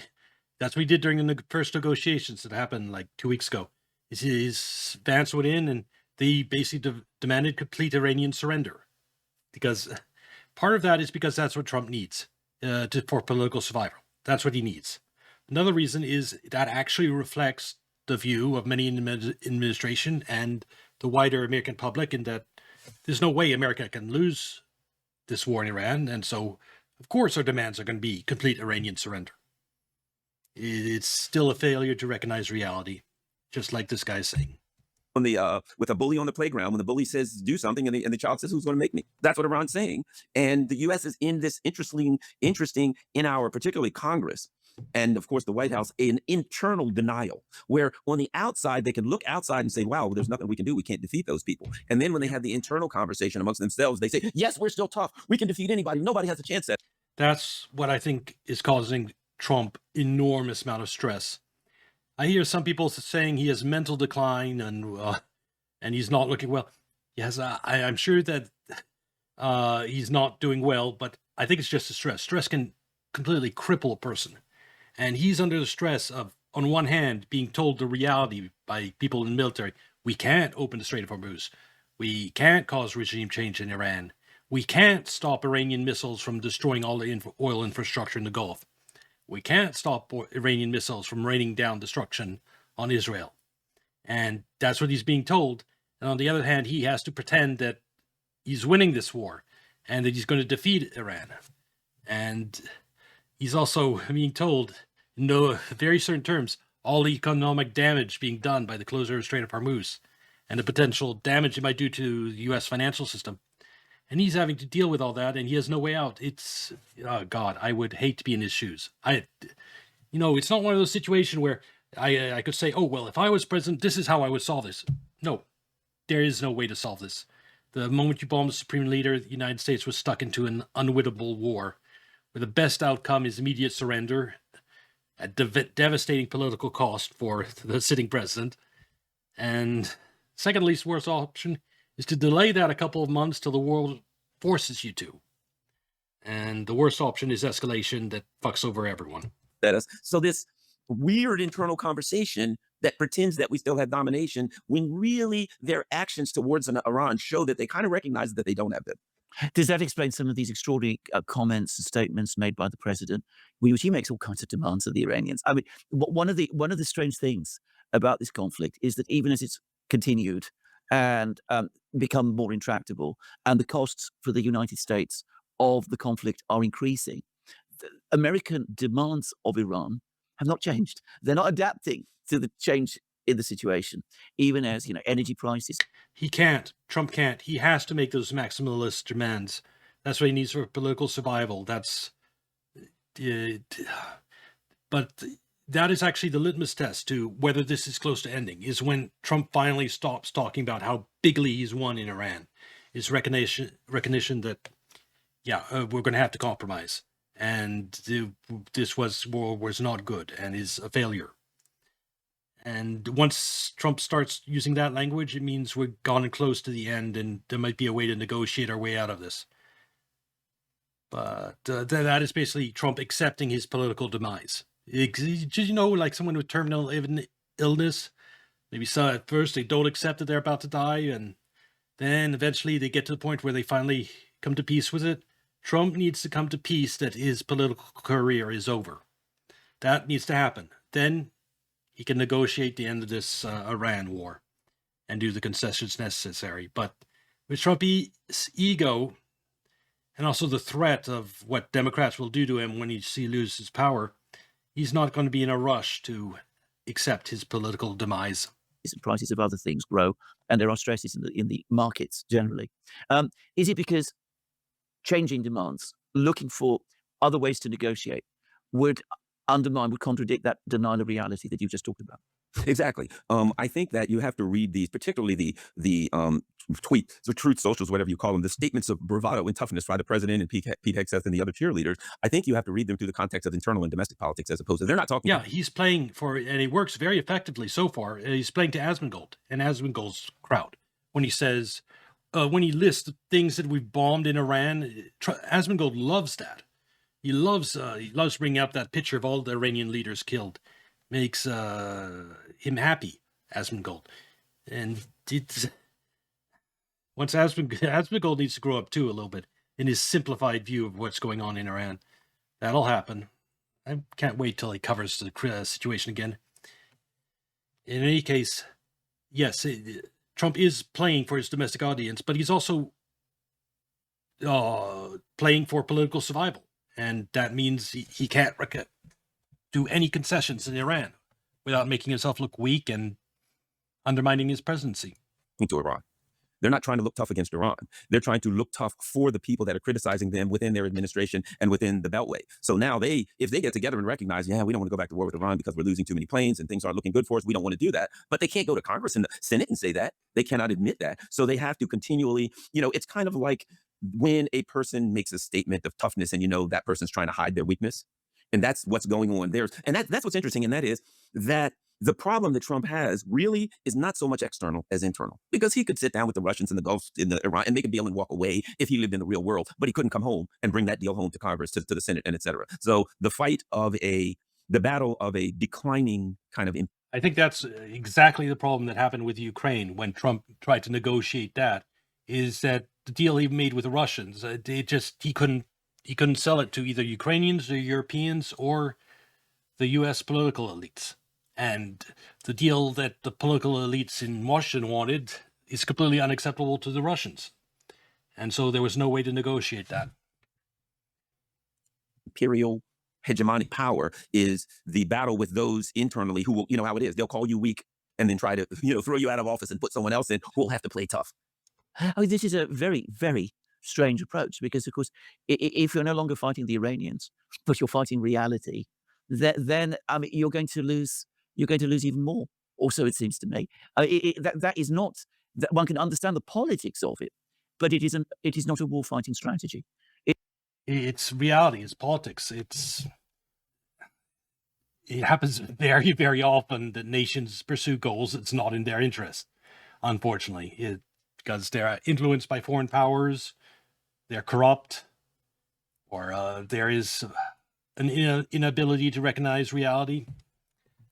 That's what he did during the first negotiations that happened like 2 weeks ago. His Vance went in and they basically demanded complete Iranian surrender, because part of that is because that's what Trump needs for political survival. That's what he needs. Another reason is that actually reflects the view of many in the administration and the wider American public, in that there's no way America can lose this war in Iran. And so, of course, our demands are going to be complete Iranian surrender. It's still a failure to recognize reality, just like this guy's saying. On the with a bully on the playground, when the bully says do something and the child says, who's going to make me? That's what Iran's saying. And the U.S. is in this interesting in our particularly Congress and of course the White House, an internal denial, where on the outside they can look outside and say, wow, there's nothing we can do, we can't defeat those people. And then when they have the internal conversation amongst themselves, they say, yes, we're still tough, we can defeat anybody, nobody has a chance at. That's what I think is causing Trump enormous amount of stress. I hear some people saying he has mental decline and he's not looking well. Yes, I'm sure that he's not doing well, but I think it's just the stress. Stress can completely cripple a person. And he's under the stress of, on one hand, being told the reality by people in the military. We can't open the Strait of Hormuz. We can't cause regime change in Iran. We can't stop Iranian missiles from destroying all the oil infrastructure in the Gulf. We can't stop Iranian missiles from raining down destruction on Israel. And that's what he's being told. And on the other hand, he has to pretend that he's winning this war and that he's going to defeat Iran. And he's also being told, in no very certain terms, all the economic damage being done by the closure of the Strait of Hormuz and the potential damage it might do to the U.S. financial system. And he's having to deal with all that, and he has no way out. It's, oh God, I would hate to be in his shoes. It's not one of those situations where I could say, oh, well, if I was president, this is how I would solve this. No, there is no way to solve this. The moment you bomb the supreme leader, the United States was stuck into an unwinnable war, where the best outcome is immediate surrender at devastating political cost for the sitting president. And second least worst option is to delay that a couple of months till the world forces you to. And the worst option is escalation that fucks over everyone. So this weird internal conversation that pretends that we still have domination when really their actions towards Iran show that they kind of recognize that they don't have them. Does that explain some of these extraordinary comments and statements made by the president, which he makes all kinds of demands of the Iranians? I mean, one of the strange things about this conflict is that even as it's continued and become more intractable, and the costs for the United States of the conflict are increasing, the American demands of Iran have not changed. They're not adapting to the change in the situation, even as energy prices. He can't. Trump can't. He has to make those maximalist demands. That's what he needs for political survival. That's but that is actually the litmus test to whether this is close to ending, is when Trump finally stops talking about how bigly he's won in Iran. Is recognition that, we're going to have to compromise. And this war was not good and is a failure. And once Trump starts using that language, it means we're gone close to the end, and there might be a way to negotiate our way out of this. But that is basically Trump accepting his political demise. Like someone with terminal illness, maybe at first they don't accept that they're about to die, and then eventually they get to the point where they finally come to peace with it. Trump needs to come to peace that his political career is over. That needs to happen. Then he can negotiate the end of this Iran war and do the concessions necessary. But with Trump's ego and also the threat of what Democrats will do to him when he loses power, he's not going to be in a rush to accept his political demise. And prices of other things grow, and there are stresses in the markets generally. Is it because changing demands, looking for other ways to negotiate, would contradict that denial of reality that you just talked about? Exactly. I think that you have to read these, particularly the tweets, the truth socials, whatever you call them, the statements of bravado and toughness by the president and Pete Hegseth and the other cheerleaders. I think you have to read them through the context of internal and domestic politics, as opposed to they're not talking. Yeah, he's playing and it works very effectively so far. He's playing to Asmongold and Asmongold's crowd when he says, when he lists the things that we've bombed in Iran. Asmongold loves that. He loves bringing up that picture of all the Iranian leaders killed. Makes him happy, Asmongold. And once Asmongold needs to grow up too a little bit in his simplified view of what's going on in Iran. That'll happen. I can't wait till he covers the situation again. In any case, yes, Trump is playing for his domestic audience, but he's also playing for political survival. And that means he can't do any concessions in Iran without making himself look weak and undermining his presidency. To Iran. They're not trying to look tough against Iran. They're trying to look tough for the people that are criticizing them within their administration and within the Beltway. So now if they get together and recognize, we don't want to go back to war with Iran because we're losing too many planes and things aren't looking good for us, we don't want to do that. But they can't go to Congress and the Senate and say that. They cannot admit that. So they have to continually, it's kind of like when a person makes a statement of toughness and that person's trying to hide their weakness. And that's what's going on there. And that's what's interesting. And that is that the problem that Trump has really is not so much external as internal, because he could sit down with the Russians and the Gulf in the Iran and make a deal and walk away if he lived in the real world, but he couldn't come home and bring that deal home to Congress, to the Senate, and et cetera. So the battle of a declining kind of. I think that's exactly the problem that happened with Ukraine when Trump tried to negotiate that, is that the deal he made with the Russians, he couldn't sell it to either Ukrainians or Europeans or the U.S. political elites. And the deal that the political elites in Washington wanted is completely unacceptable to the Russians. And so there was no way to negotiate that. Imperial hegemonic power is the battle with those internally who will, you know how it is. They'll call you weak and then try to, throw you out of office and put someone else in who will have to play tough. Oh, this is a very, very strange approach because, of course, if you're no longer fighting the Iranians, but you're fighting reality, then I mean, you're going to lose. You're going to lose even more. Also, it seems to me that is not that one can understand the politics of it, but it isn't. It is not a war fighting strategy. It's reality, it's politics. It happens very, very often that nations pursue goals that's not in their interest, unfortunately, because they're influenced by foreign powers, they're corrupt, or there is an inability to recognize reality.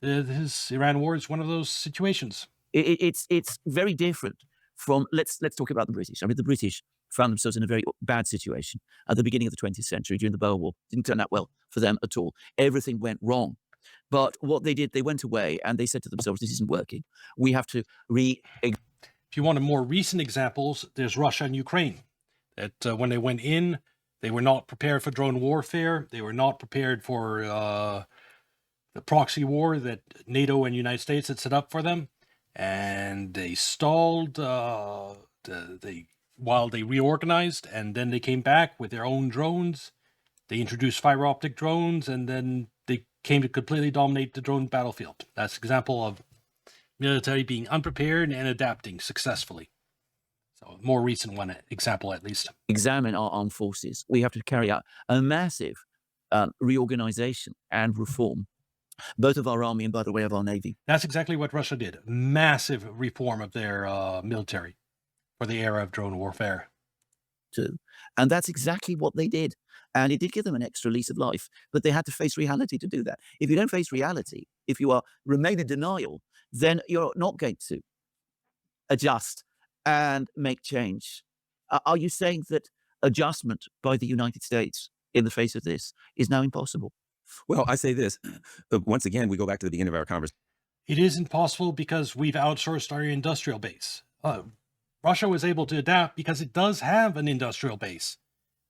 This Iran war is one of those situations. It's very different from let's talk about the British. I mean, the British found themselves in a very bad situation at the beginning of the 20th century during the Boer War. Didn't turn out well for them at all. Everything went wrong. But what they did, they went away and they said to themselves, "This isn't working. We have to If you want more recent examples, there's Russia and Ukraine. That when they went in, they were not prepared for drone warfare. They were not prepared for the proxy war that NATO and United States had set up for them, and they stalled. While they reorganized, and then they came back with their own drones. They introduced fiber optic drones, and then they came to completely dominate the drone battlefield. That's an example of military being unprepared and adapting successfully. So, more recent one example, at least. examine our armed forces. We have to carry out a massive reorganization and reform, both of our army and, by the way, of our navy. That's exactly what Russia did. Massive reform of their military for the era of drone warfare. Too. And that's exactly what they did. And it did give them an extra lease of life, but they had to face reality to do that. If you don't face reality, if you remain in denial, then you're not going to adjust and make change. Are you saying that adjustment by the United States in the face of this is now impossible? Well, I say this once again, we go back to the beginning of our conversation. It is impossible because we've outsourced our industrial base. Russia was able to adapt because it does have an industrial base,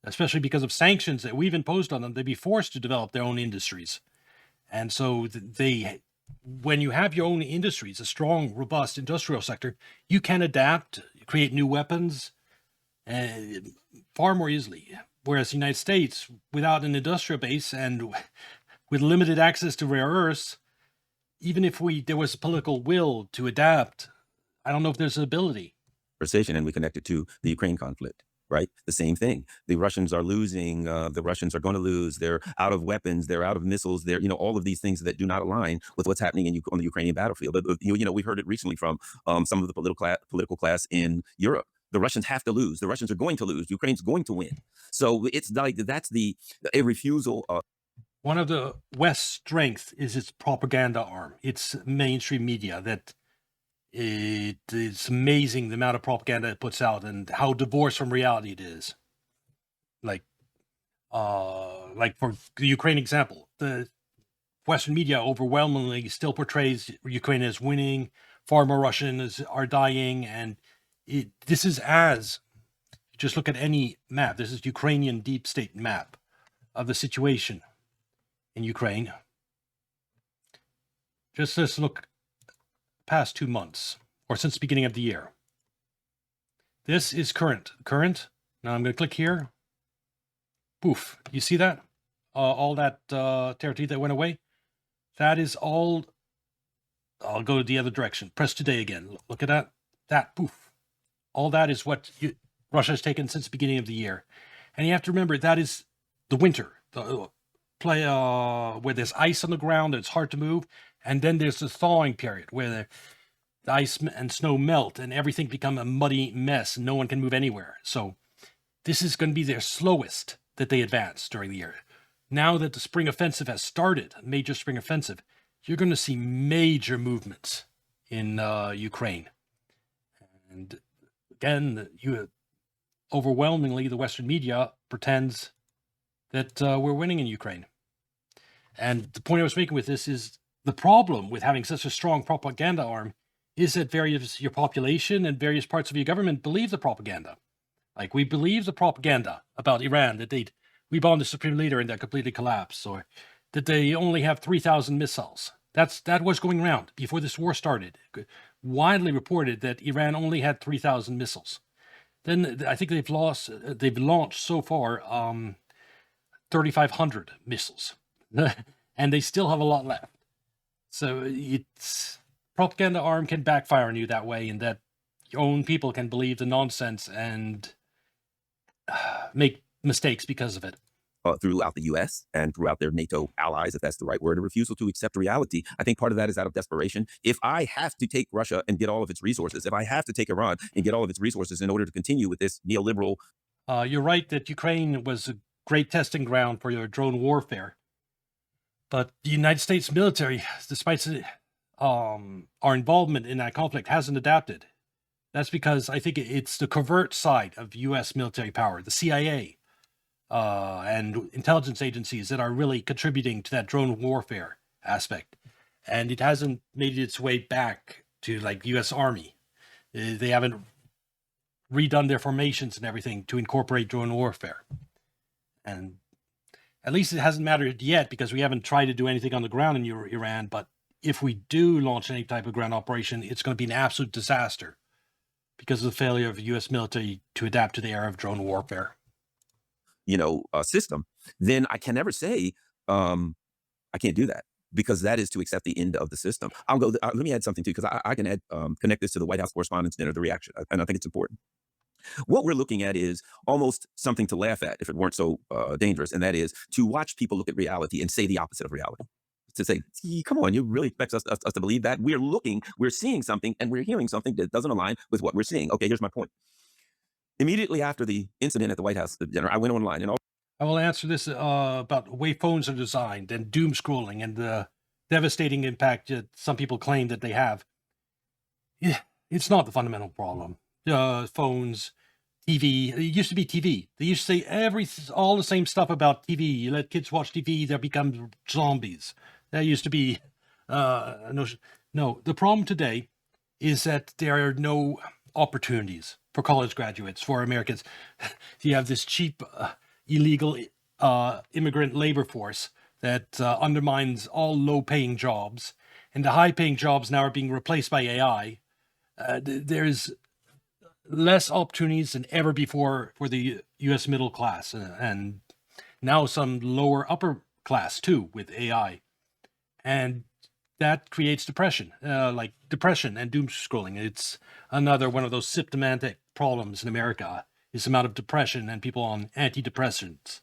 especially because of sanctions that we've imposed on them. They'd be forced to develop their own industries. And so when you have your own industries, a strong, robust industrial sector, you can adapt, create new weapons far more easily. Whereas the United States, without an industrial base and with limited access to rare earths, even if there was a political will to adapt, I don't know if there's an ability. And we connect it to the Ukraine conflict, right? The same thing. The Russians are losing. The Russians are going to lose. They're out of weapons. They're out of missiles. They're, all of these things that do not align with what's happening on the Ukrainian battlefield. But, we've heard it recently from some of the political class in Europe. The Russians have to lose. The Russians are going to lose. Ukraine's going to win. So it's like that's a refusal. One of the West's strength is its propaganda arm, its mainstream media. That it's amazing the amount of propaganda it puts out and how divorced from reality it is. Like for the Ukraine example, the Western media overwhelmingly still portrays Ukraine as winning. Far more Russians are dying, and this is just look at any map. This is Ukrainian deep state map of the situation in Ukraine. Just let's look past 2 months, or since the beginning of the year. This is current. Now I'm going to click here. Poof. You see that? All that territory that went away? That is all. I'll go the other direction. Press today again. Look at that. That poof. All that is what Russia has taken since the beginning of the year. And you have to remember, that is the winter. Where there's ice on the ground, it's hard to move. And then there's the thawing period where the ice and snow melt and everything become a muddy mess and no one can move anywhere. So this is going to be their slowest that they advance during the year. Now that the spring offensive has started, major spring offensive, you're going to see major movements in Ukraine. And again, overwhelmingly, the Western media pretends that we're winning in Ukraine. And the point I was making with this is the problem with having such a strong propaganda arm is that your population and various parts of your government believe the propaganda. Like, we believe the propaganda about Iran, that we bombed the supreme leader and that completely collapsed, or that they only have 3,000 missiles. That was going around before this war started. Widely reported that Iran only had 3,000 missiles. Then I think they've launched so far 3,500 missiles, and they still have a lot left. So it's propaganda arm can backfire on you that way, in that your own people can believe the nonsense and make mistakes because of it. Throughout the U.S. and throughout their NATO allies, if that's the right word, a refusal to accept reality. I think part of that is out of desperation. If I have to take Russia and get all of its resources, if I have to take Iran and get all of its resources in order to continue with this neoliberal, You're right that Ukraine was a great testing ground for your drone warfare, but the United States military, despite our involvement in that conflict, hasn't adapted. That's because I think it's the covert side of U.S. military power, the CIA, and intelligence agencies, that are really contributing to that drone warfare aspect. And it hasn't made its way back to, like, U.S. Army. They haven't redone their formations and everything to incorporate drone warfare. And at least it hasn't mattered yet, because we haven't tried to do anything on the ground in Iran. But if we do launch any type of ground operation, it's going to be an absolute disaster because of the failure of the U.S. military to adapt to the era of drone warfare. System, then I can never say I can't do that, because that is to accept the end of the system. I'll go. Let me add something too, because I can connect this to the White House Correspondents' Dinner, the reaction, and I think it's important. What we're looking at is almost something to laugh at if it weren't so dangerous, and that is to watch people look at reality and say the opposite of reality. To say, come on, you really expect us to believe that? We're seeing something, and we're hearing something that doesn't align with what we're seeing. Okay, here's my point. Immediately after the incident at the White House dinner, I went online and I will answer this about the way phones are designed and doom scrolling and the devastating impact that some people claim that they have. Yeah, it's not the fundamental problem. Phones, TV. It used to be TV. They used to say all the same stuff about TV. You let kids watch TV, they become zombies. That used to be notion. No, the problem today is that there are no opportunities for college graduates, for Americans. You have this cheap, illegal immigrant labor force that undermines all low-paying jobs, and the high-paying jobs now are being replaced by AI. There's less opportunities than ever before for the U.S. middle class, and now some lower upper class too, with AI. And that creates depression, like depression and doom scrolling. It's another one of those symptomatic problems in America, is the amount of depression and people on antidepressants.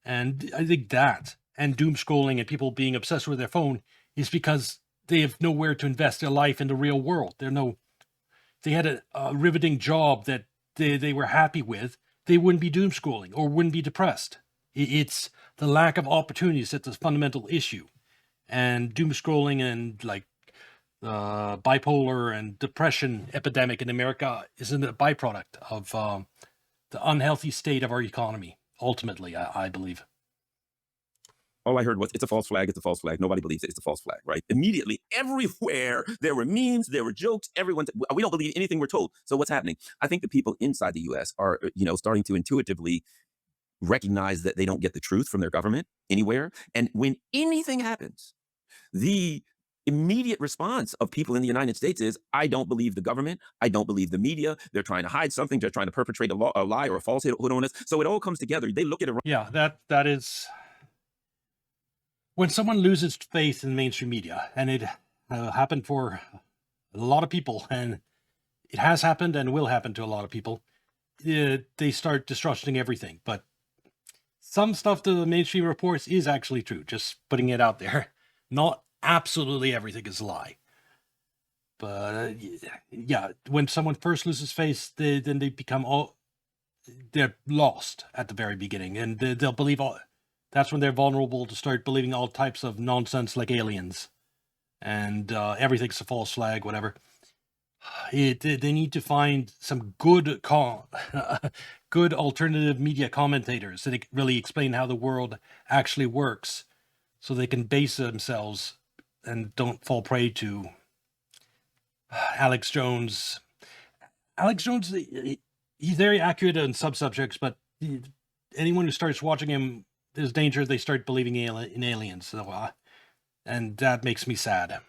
And I think that, and doom scrolling and people being obsessed with their phone, is because they have nowhere to invest their life in the real world. They had a riveting job that they were happy with, they wouldn't be doom scrolling or wouldn't be depressed. It's the lack of opportunities that's the fundamental issue. And doom scrolling and like bipolar and depression epidemic in America is a byproduct of the unhealthy state of our economy. Ultimately, I believe. all I heard was, it's a false flag, it's a false flag. Nobody believes it, it's a false flag, right? Immediately, everywhere, there were memes, there were jokes, we don't believe anything we're told. So what's happening? I think the people inside the US are, starting to intuitively recognize that they don't get the truth from their government anywhere. And when anything happens, the immediate response of people in the United States is, I don't believe the government. I don't believe the media. They're trying to hide something. They're trying to perpetrate a lie or a falsehood on us. So it all comes together. They look at it. Yeah, that is when someone loses faith in mainstream media, and it happened for a lot of people, and it has happened and will happen to a lot of people. They start distrusting everything. But some stuff the mainstream reports is actually true. Just putting it out there. Not absolutely everything is a lie. But yeah, when someone first loses faith, then they become they're lost at the very beginning, and they'll believe all. That's when they're vulnerable to start believing all types of nonsense like aliens, and everything's a false flag, whatever. They need to find some good good alternative media commentators that really explain how the world actually works, so they can base themselves and don't fall prey to Alex Jones. Alex Jones, he's very accurate on some subjects, but anyone who starts watching him, there's danger they start believing in aliens. So, and that makes me sad.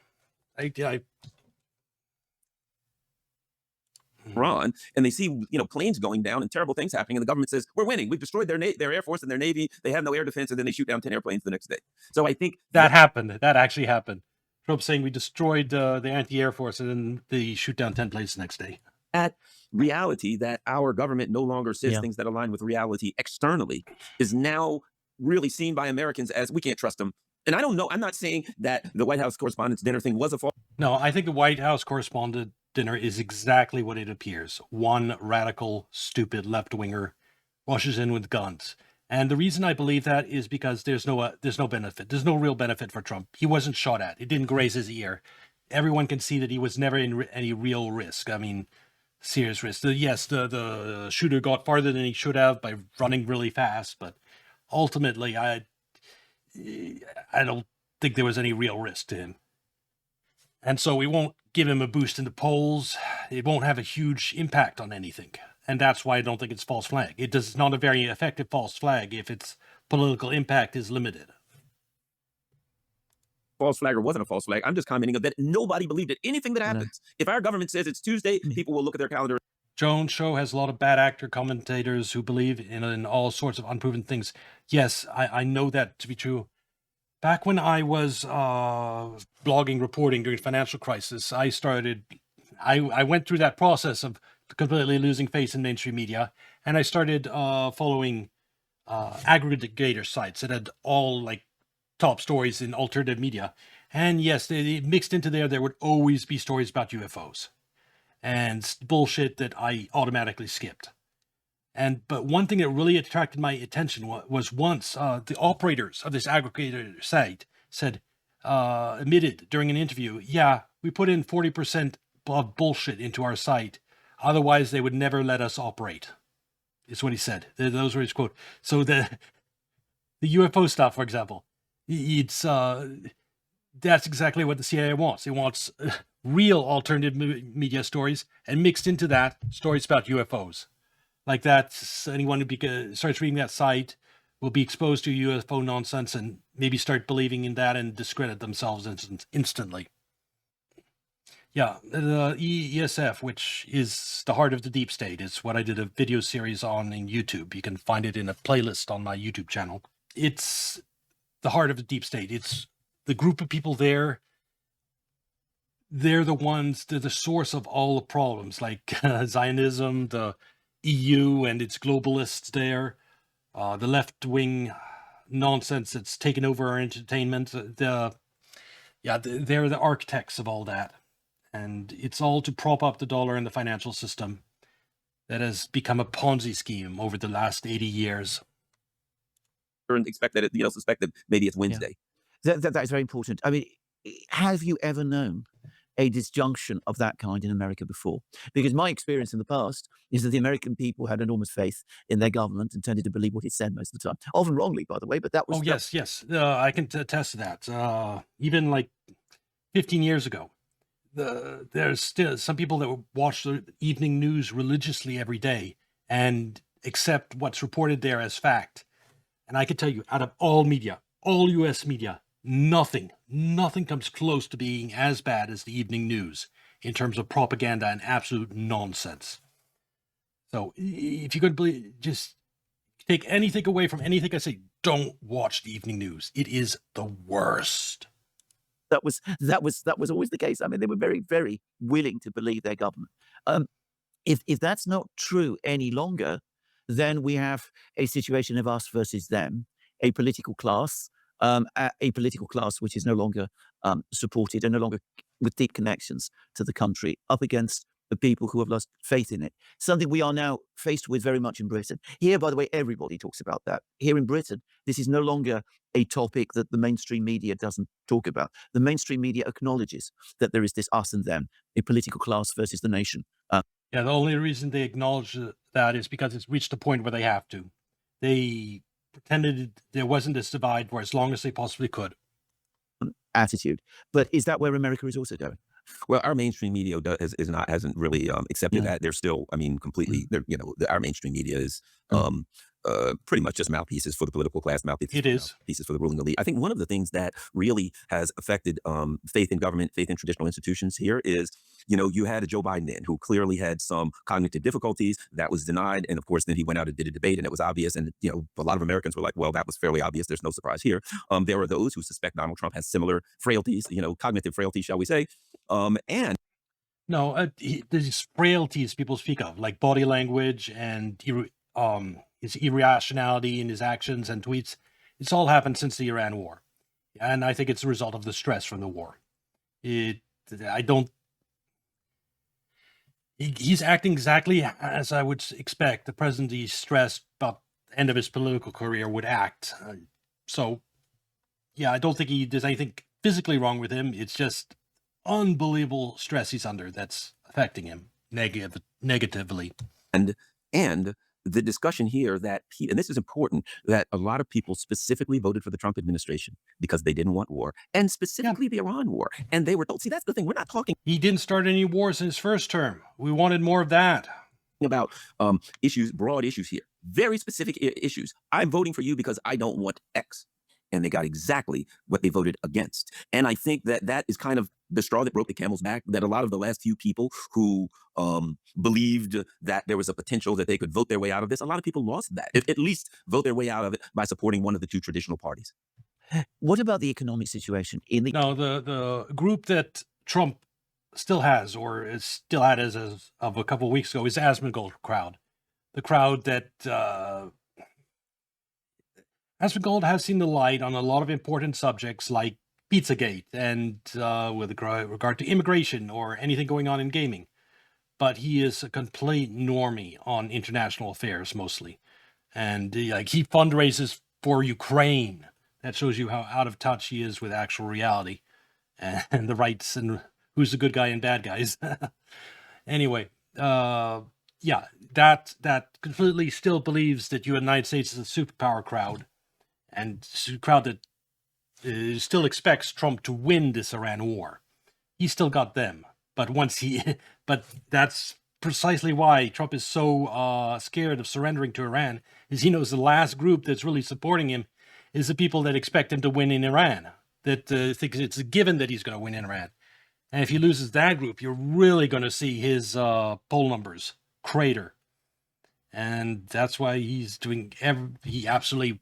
Iran, and they see planes going down and terrible things happening, and the government says we're winning, we've destroyed their air force and their navy, they have no air defense, and then they shoot down 10 airplanes the next day. So I think that happened. That actually happened. Trump saying we destroyed the anti-air force, and then they shoot down 10 planes the next day. At reality, that our government no longer says Yeah. things that align with reality externally, is now really seen by Americans as we can't trust them. And I don't know. I'm not saying that the White House Correspondents' Dinner thing was a false. No, I think the White House Correspondent Dinner is exactly what it appears. One radical, stupid left-winger rushes in with guns. And the reason I believe that is because there's no benefit. There's no real benefit for Trump. He wasn't shot at. It didn't graze his ear. Everyone can see that he was never in any real risk. I mean, serious risk. The shooter got farther than he should have by running really fast, but ultimately, I don't think there was any real risk to him. And so we won't give him a boost in the polls. It won't have a huge impact on anything. And that's why I don't think it's false flag. It's not a very effective false flag if its political impact is limited. False flag or wasn't a false flag. I'm just commenting that nobody believed it. Anything that happens, if our government says it's Tuesday, people will look at their calendar. Jones' show has a lot of bad actor commentators who believe in all sorts of unproven things. Yes, I know that to be true. Back when I was blogging, reporting during the financial crisis, I went through that process of completely losing faith in mainstream media, and I started following aggregator sites that had all like top stories in alternative media. And yes, they mixed into there would always be stories about UFOs and bullshit that I automatically skipped. But one thing that really attracted my attention was once the operators of this aggregator site admitted during an interview, yeah, we put in 40% of bullshit into our site. Otherwise, they would never let us operate. Is what he said. Those were his quote. So the UFO stuff, for example, it's that's exactly what the CIA wants. It wants real alternative media stories, and mixed into that, stories about UFOs. Like that, anyone who starts reading that site will be exposed to UFO nonsense and maybe start believing in that and discredit themselves instantly. Yeah, the ESF, which is the heart of the deep state, is what I did a video series on in YouTube. You can find it in a playlist on my YouTube channel. It's the heart of the deep state. It's the group of people there. They're the source of all the problems, like Zionism, the EU and its globalists there, the left-wing nonsense that's taken over our entertainment. They're the architects of all that. And it's all to prop up the dollar and the financial system that has become a Ponzi scheme over the last 80 years. And expect that suspect that maybe it's Wednesday. That is very important. I mean, have you ever known a disjunction of that kind in America before? Because my experience in the past is that the American people had enormous faith in their government and tended to believe what it said most of the time. Often wrongly, by the way, but that was... Oh, yes. I can attest to that. Even like 15 years ago, there's still some people that watch the evening news religiously every day and accept what's reported there as fact. And I can tell you, out of all media, all U.S. media, nothing comes close to being as bad as the evening news in terms of propaganda and absolute nonsense. So if you're going to just take anything away from anything I say, don't watch the evening news. It is the worst. That was always the case. I mean, they were very, very willing to believe their government. If that's not true any longer, then we have a situation of us versus them, a political class which is no longer supported and no longer with deep connections to the country, up against the people who have lost faith in it. Something we are now faced with very much in Britain. Here, by the way, everybody talks about that. Here in Britain, this is no longer a topic that the mainstream media doesn't talk about. The mainstream media acknowledges that there is this us and them, a political class versus the nation. Yeah, the only reason they acknowledge that is because it's reached a point where they have to. They pretended there wasn't this divide for as long as they possibly could. attitude. But is that where America is also going? Well, our mainstream media hasn't really accepted Yeah. that. They're still, I mean, completely. They're, our mainstream media is Mm. pretty much just mouthpieces for the political class, It is. mouthpieces for the ruling elite. I think one of the things that really has affected faith in government, faith in traditional institutions here is, you had a Joe Biden then who clearly had some cognitive difficulties that was denied, and of course, then he went out and did a debate, and it was obvious, and a lot of Americans were like, well, that was fairly obvious. There's no surprise here. There are those who suspect Donald Trump has similar frailties, cognitive frailties, shall we say, and No, these frailties people speak of, like body language and his irrationality in his actions and tweets. It's all happened since the Iran war, and I think it's a result of the stress from the war. It, I don't. He's acting exactly as I would expect the president he's stressed about the end of his political career would act. So, yeah, I don't think there's anything physically wrong with him. It's just unbelievable stress he's under that's affecting him negatively. and the discussion here that and this is important, that a lot of people specifically voted for the Trump administration because they didn't want war, and specifically the Iran war, and they were told, see, that's the thing, we're not talking He didn't start any wars in his first term. We wanted more of that. about broad issues here, very specific issues. I'm voting for you because I don't want X. And they got exactly what they voted against. And I think that is kind of the straw that broke the camel's back, that a lot of the last few people who believed that there was a potential that they could vote their way out of this, a lot of people lost that, at least vote their way out of it by supporting one of the two traditional parties. What about the economic situation in the No, the group that Trump still has, or is still had as of a couple of weeks ago, is Asmongold crowd. The crowd that Asmongold has seen the light on a lot of important subjects like Pizzagate and with regard to immigration or anything going on in gaming. But he is a complete normie on international affairs mostly. And he fundraises for Ukraine. That shows you how out of touch he is with actual reality and the rights and who's the good guy and bad guys. Anyway, that completely still believes that the United States is a superpower crowd, and a crowd that still expects Trump to win this Iran war. He's still got them, but but that's precisely why Trump is so scared of surrendering to Iran, is he knows the last group that's really supporting him is the people that expect him to win in Iran, that think it's a given that he's going to win in Iran. And if he loses that group, you're really going to see his poll numbers crater. And that's why he's doing he absolutely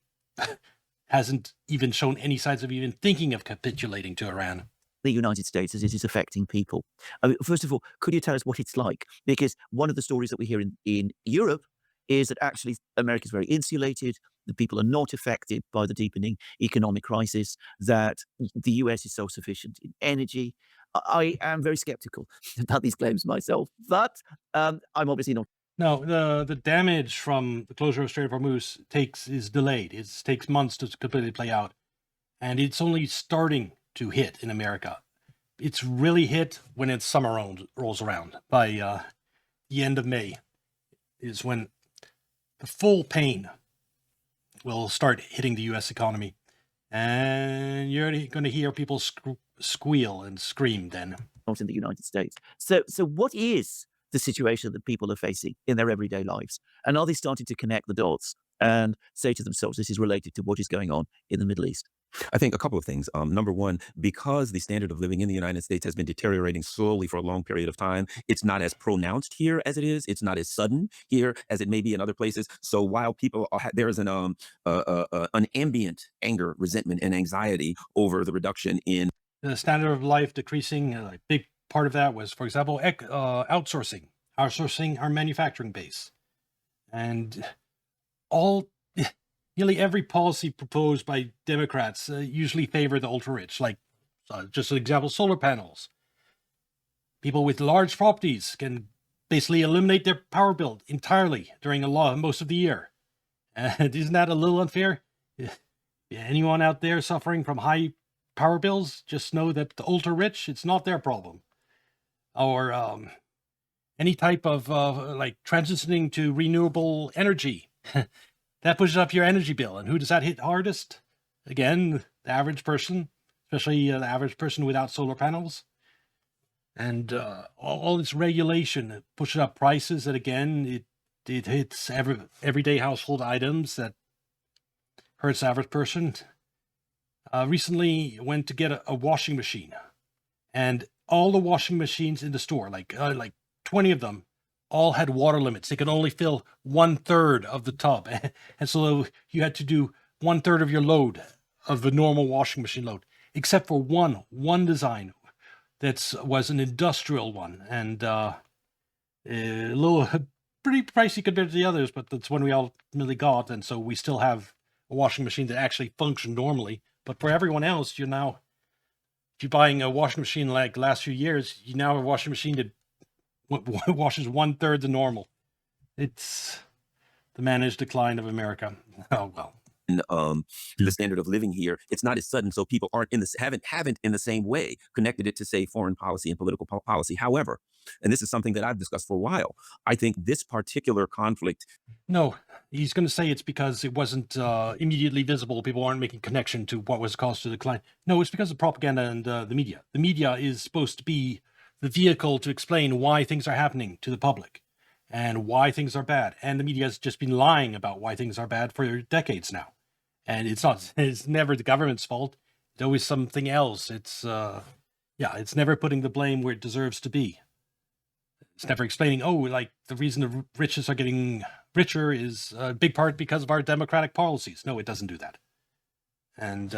hasn't even shown any signs of even thinking of capitulating to Iran. the United States as it is affecting people? I mean, first of all, could you tell us what it's like? Because one of the stories that we hear in Europe is that actually America is very insulated, the people are not affected by the deepening economic crisis, that the US is self-sufficient in energy. I am very skeptical about these claims myself, but I'm obviously not. No, the damage from the closure of Strait of Hormuz is delayed. It takes months to completely play out. And it's only starting to hit in America. It's really hit when its summer rolls around. By the end of May is when the full pain will start hitting the U.S. economy. And you're going to hear people squeal and scream then. Not in the United States. So what is the situation that people are facing in their everyday lives? And are they starting to connect the dots and say to themselves, this is related to what is going on in the Middle East? I think a couple of things. Number one, because the standard of living in the United States has been deteriorating slowly for a long period of time, it's not as pronounced here as it is. It's not as sudden here as it may be in other places. So while people there is an ambient anger, resentment, and anxiety over the reduction in the standard of life decreasing, a big part of that was, for example, outsourcing our manufacturing base. And nearly every policy proposed by Democrats usually favor the ultra-rich, like just an example, solar panels. People with large properties can basically eliminate their power bill entirely during most of the year. And isn't that a little unfair? Anyone out there suffering from high power bills, just know that the ultra-rich, it's not their problem. Or any type of like transitioning to renewable energy. That pushes up your energy bill. And who does that hit hardest? Again, the average person, especially the average person without solar panels. And all this regulation pushes up prices. And again, it hits everyday household items that hurts the average person. Recently went to get a washing machine, and all the washing machines in the store, like 20 of them, all had water limits. They could only fill 1/3 of the tub, and so you had to do 1/3 of your load of the normal washing machine load, except for one design that was an industrial one, and a little pretty pricey compared to the others, but that's one we ultimately got, and so we still have a washing machine that actually functioned normally. But for everyone else, if you're buying a washing machine like the last few years, you now have a washing machine that washes 1/3 the normal. It's the managed decline of America. Oh well. The standard of living here, it's not as sudden, so people aren't in this haven't in the same way connected it to, say, foreign policy and political policy. However, and this is something that I've discussed for a while, I think this particular conflict. No, he's going to say it's because it wasn't immediately visible. People aren't making connection to what was caused to the decline. No, it's because of propaganda and the media. The media is supposed to be the vehicle to explain why things are happening to the public and why things are bad. And the media has just been lying about why things are bad for decades now. And it's never the government's fault. It's always something else. It's never putting the blame where it deserves to be. It's never explaining, like the reason the richest are getting richer is a big part because of our democratic policies. No, it doesn't do that. And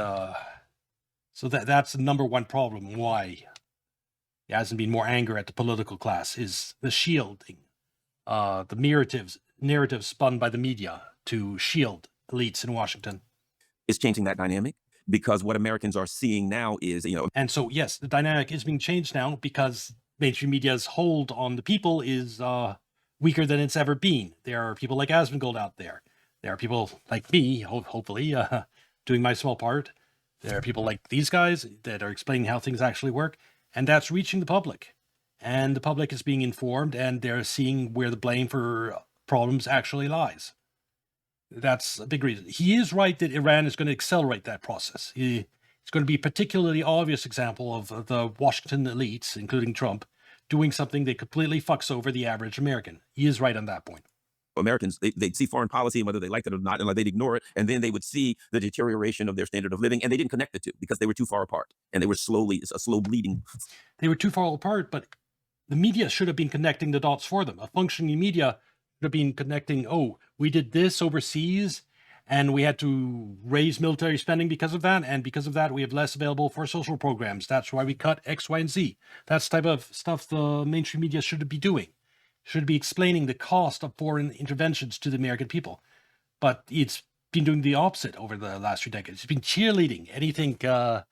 so that's the number one problem why there hasn't been more anger at the political class, is the shielding, the narratives spun by the media to shield elites in Washington. Is changing that dynamic, because what Americans are seeing now is, And so, yes, the dynamic is being changed now because mainstream media's hold on the people is weaker than it's ever been. There are people like Asmongold out there. There are people like me, hopefully, doing my small part. There are people like these guys that are explaining how things actually work, and that's reaching the public. And the public is being informed, and they're seeing where the blame for problems actually lies. That's a big reason. He is right that Iran is going to accelerate that process. It's going to be a particularly obvious example of the Washington elites, including Trump, doing something that completely fucks over the average American. He is right on that point. Americans, they'd see foreign policy, and whether they liked it or not, and they'd ignore it, and then they would see the deterioration of their standard of living, and they didn't connect the two because they were too far apart, and they were it's a slow bleeding. They were too far apart, but the media should have been connecting the dots for them. A functioning media should have been connecting, we did this overseas, and we had to raise military spending because of that, and because of that, we have less available for social programs. That's why we cut X, Y, and Z. That's the type of stuff the mainstream media should be doing. Should be explaining the cost of foreign interventions to the American people. But it's been doing the opposite over the last few decades. It's been cheerleading anything the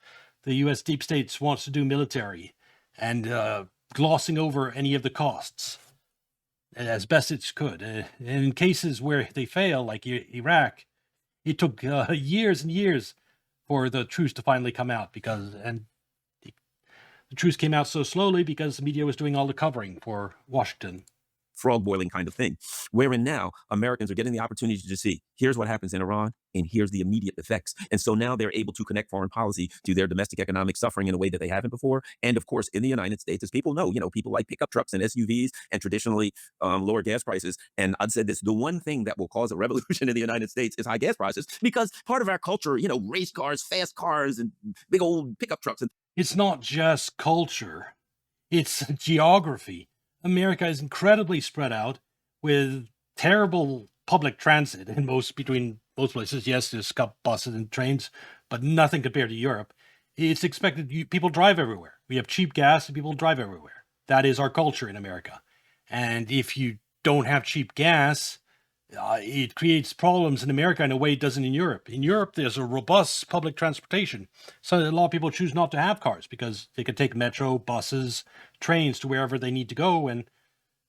U.S. deep states wants to do military, and glossing over any of the costs as best it could. And in cases where they fail, like Iraq, it took years and years for the truth to finally come out, and the truth came out so slowly because the media was doing all the covering for Washington. Frog boiling kind of thing, wherein now Americans are getting the opportunity to see, here's what happens in Iran, and here's the immediate effects. And so now they're able to connect foreign policy to their domestic economic suffering in a way that they haven't before. And of course, in the United States, as people know, people like pickup trucks and SUVs and traditionally lower gas prices. And I've said this, the one thing that will cause a revolution in the United States is high gas prices, because part of our culture, race cars, fast cars, and big old pickup trucks. And it's not just culture, it's geography. America is incredibly spread out with terrible public transit between most places. Yes, there's buses and trains, but nothing compared to Europe. It's expected people drive everywhere. We have cheap gas and people drive everywhere. That is our culture in America. And if you don't have cheap gas, it creates problems in America in a way it doesn't in Europe. In Europe, there's a robust public transportation. So a lot of people choose not to have cars because they can take metro, buses, trains to wherever they need to go, and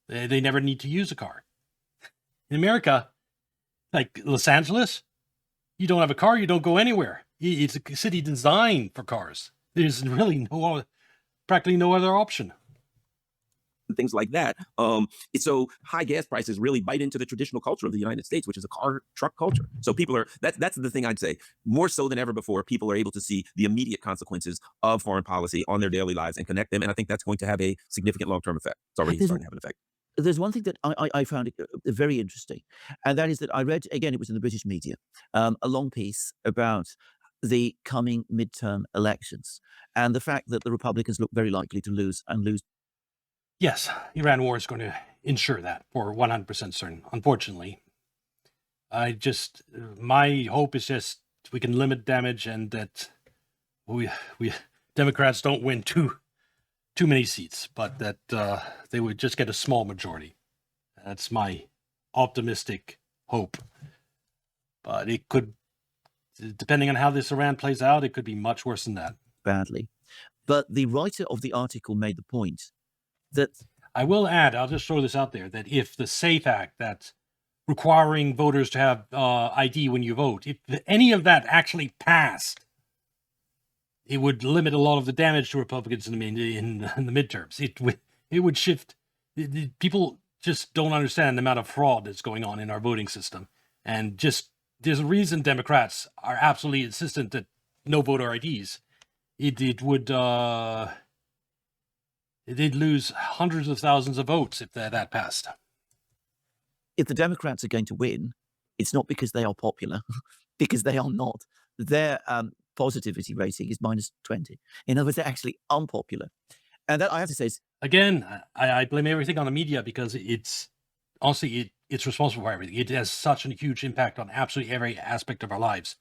they never need to use a car. In America, like Los Angeles, you don't have a car, you don't go anywhere. It's a city designed for cars. There's really practically no other option. and things like that. So high gas prices really bite into the traditional culture of the United States, which is a car truck culture. So people are that's the thing I'd say. More so than ever before, people are able to see the immediate consequences of foreign policy on their daily lives and connect them. And I think that's going to have a significant long-term effect. It's already There's starting to have an effect. there's one thing that I found very interesting, and that is that I read, again, it was in the British media, a long piece about the coming midterm elections and the fact that the Republicans look very likely to lose and lose. Yes, Iran war is going to ensure that for 100% certain. Unfortunately, my hope is just we can limit damage and that we Democrats don't win too many seats, but that they would just get a small majority. That's my optimistic hope. But it could, depending on how this Iran plays out, it could be much worse than that. Badly. But the writer of the article made the point that I will add, I'll just throw this out there, that if the SAFE Act, that's requiring voters to have ID when you vote, if any of that actually passed, it would limit a lot of the damage to Republicans in the midterms. It would shift. People just don't understand the amount of fraud that's going on in our voting system, and just there's a reason Democrats are absolutely insistent that no voter IDs. They'd lose hundreds of thousands of votes if that passed. if the Democrats are going to win, it's not because they are popular, because they are not. Their positivity rating is -20. In other words, they're actually unpopular. And that, I have to say, is Again, I blame everything on the media because it's honestly it's responsible for everything. It has such a huge impact on absolutely every aspect of our lives.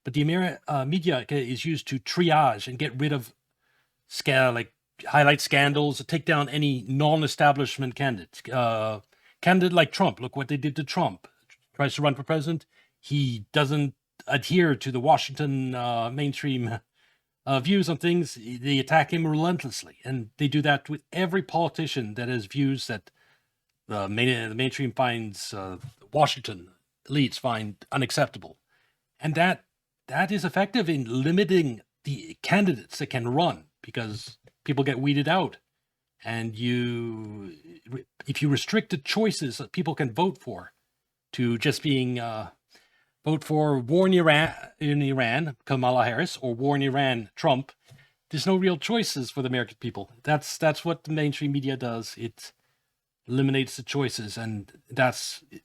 But the media is used to triage and get rid of highlight scandals, take down any non-establishment candidates. Candidate like Trump, look what they did to Trump. Tries to run for president. He doesn't adhere to the Washington mainstream views on things. They attack him relentlessly. And they do that with every politician that has views that the mainstream finds, Washington elites find unacceptable. And that is effective in limiting the candidates that can run because people get weeded out. And if you restrict the choices that people can vote for to just being vote for war in Iran, Kamala Harris, or war in Iran, Trump, there's no real choices for the American people. That's what the mainstream media does. It eliminates the choices, and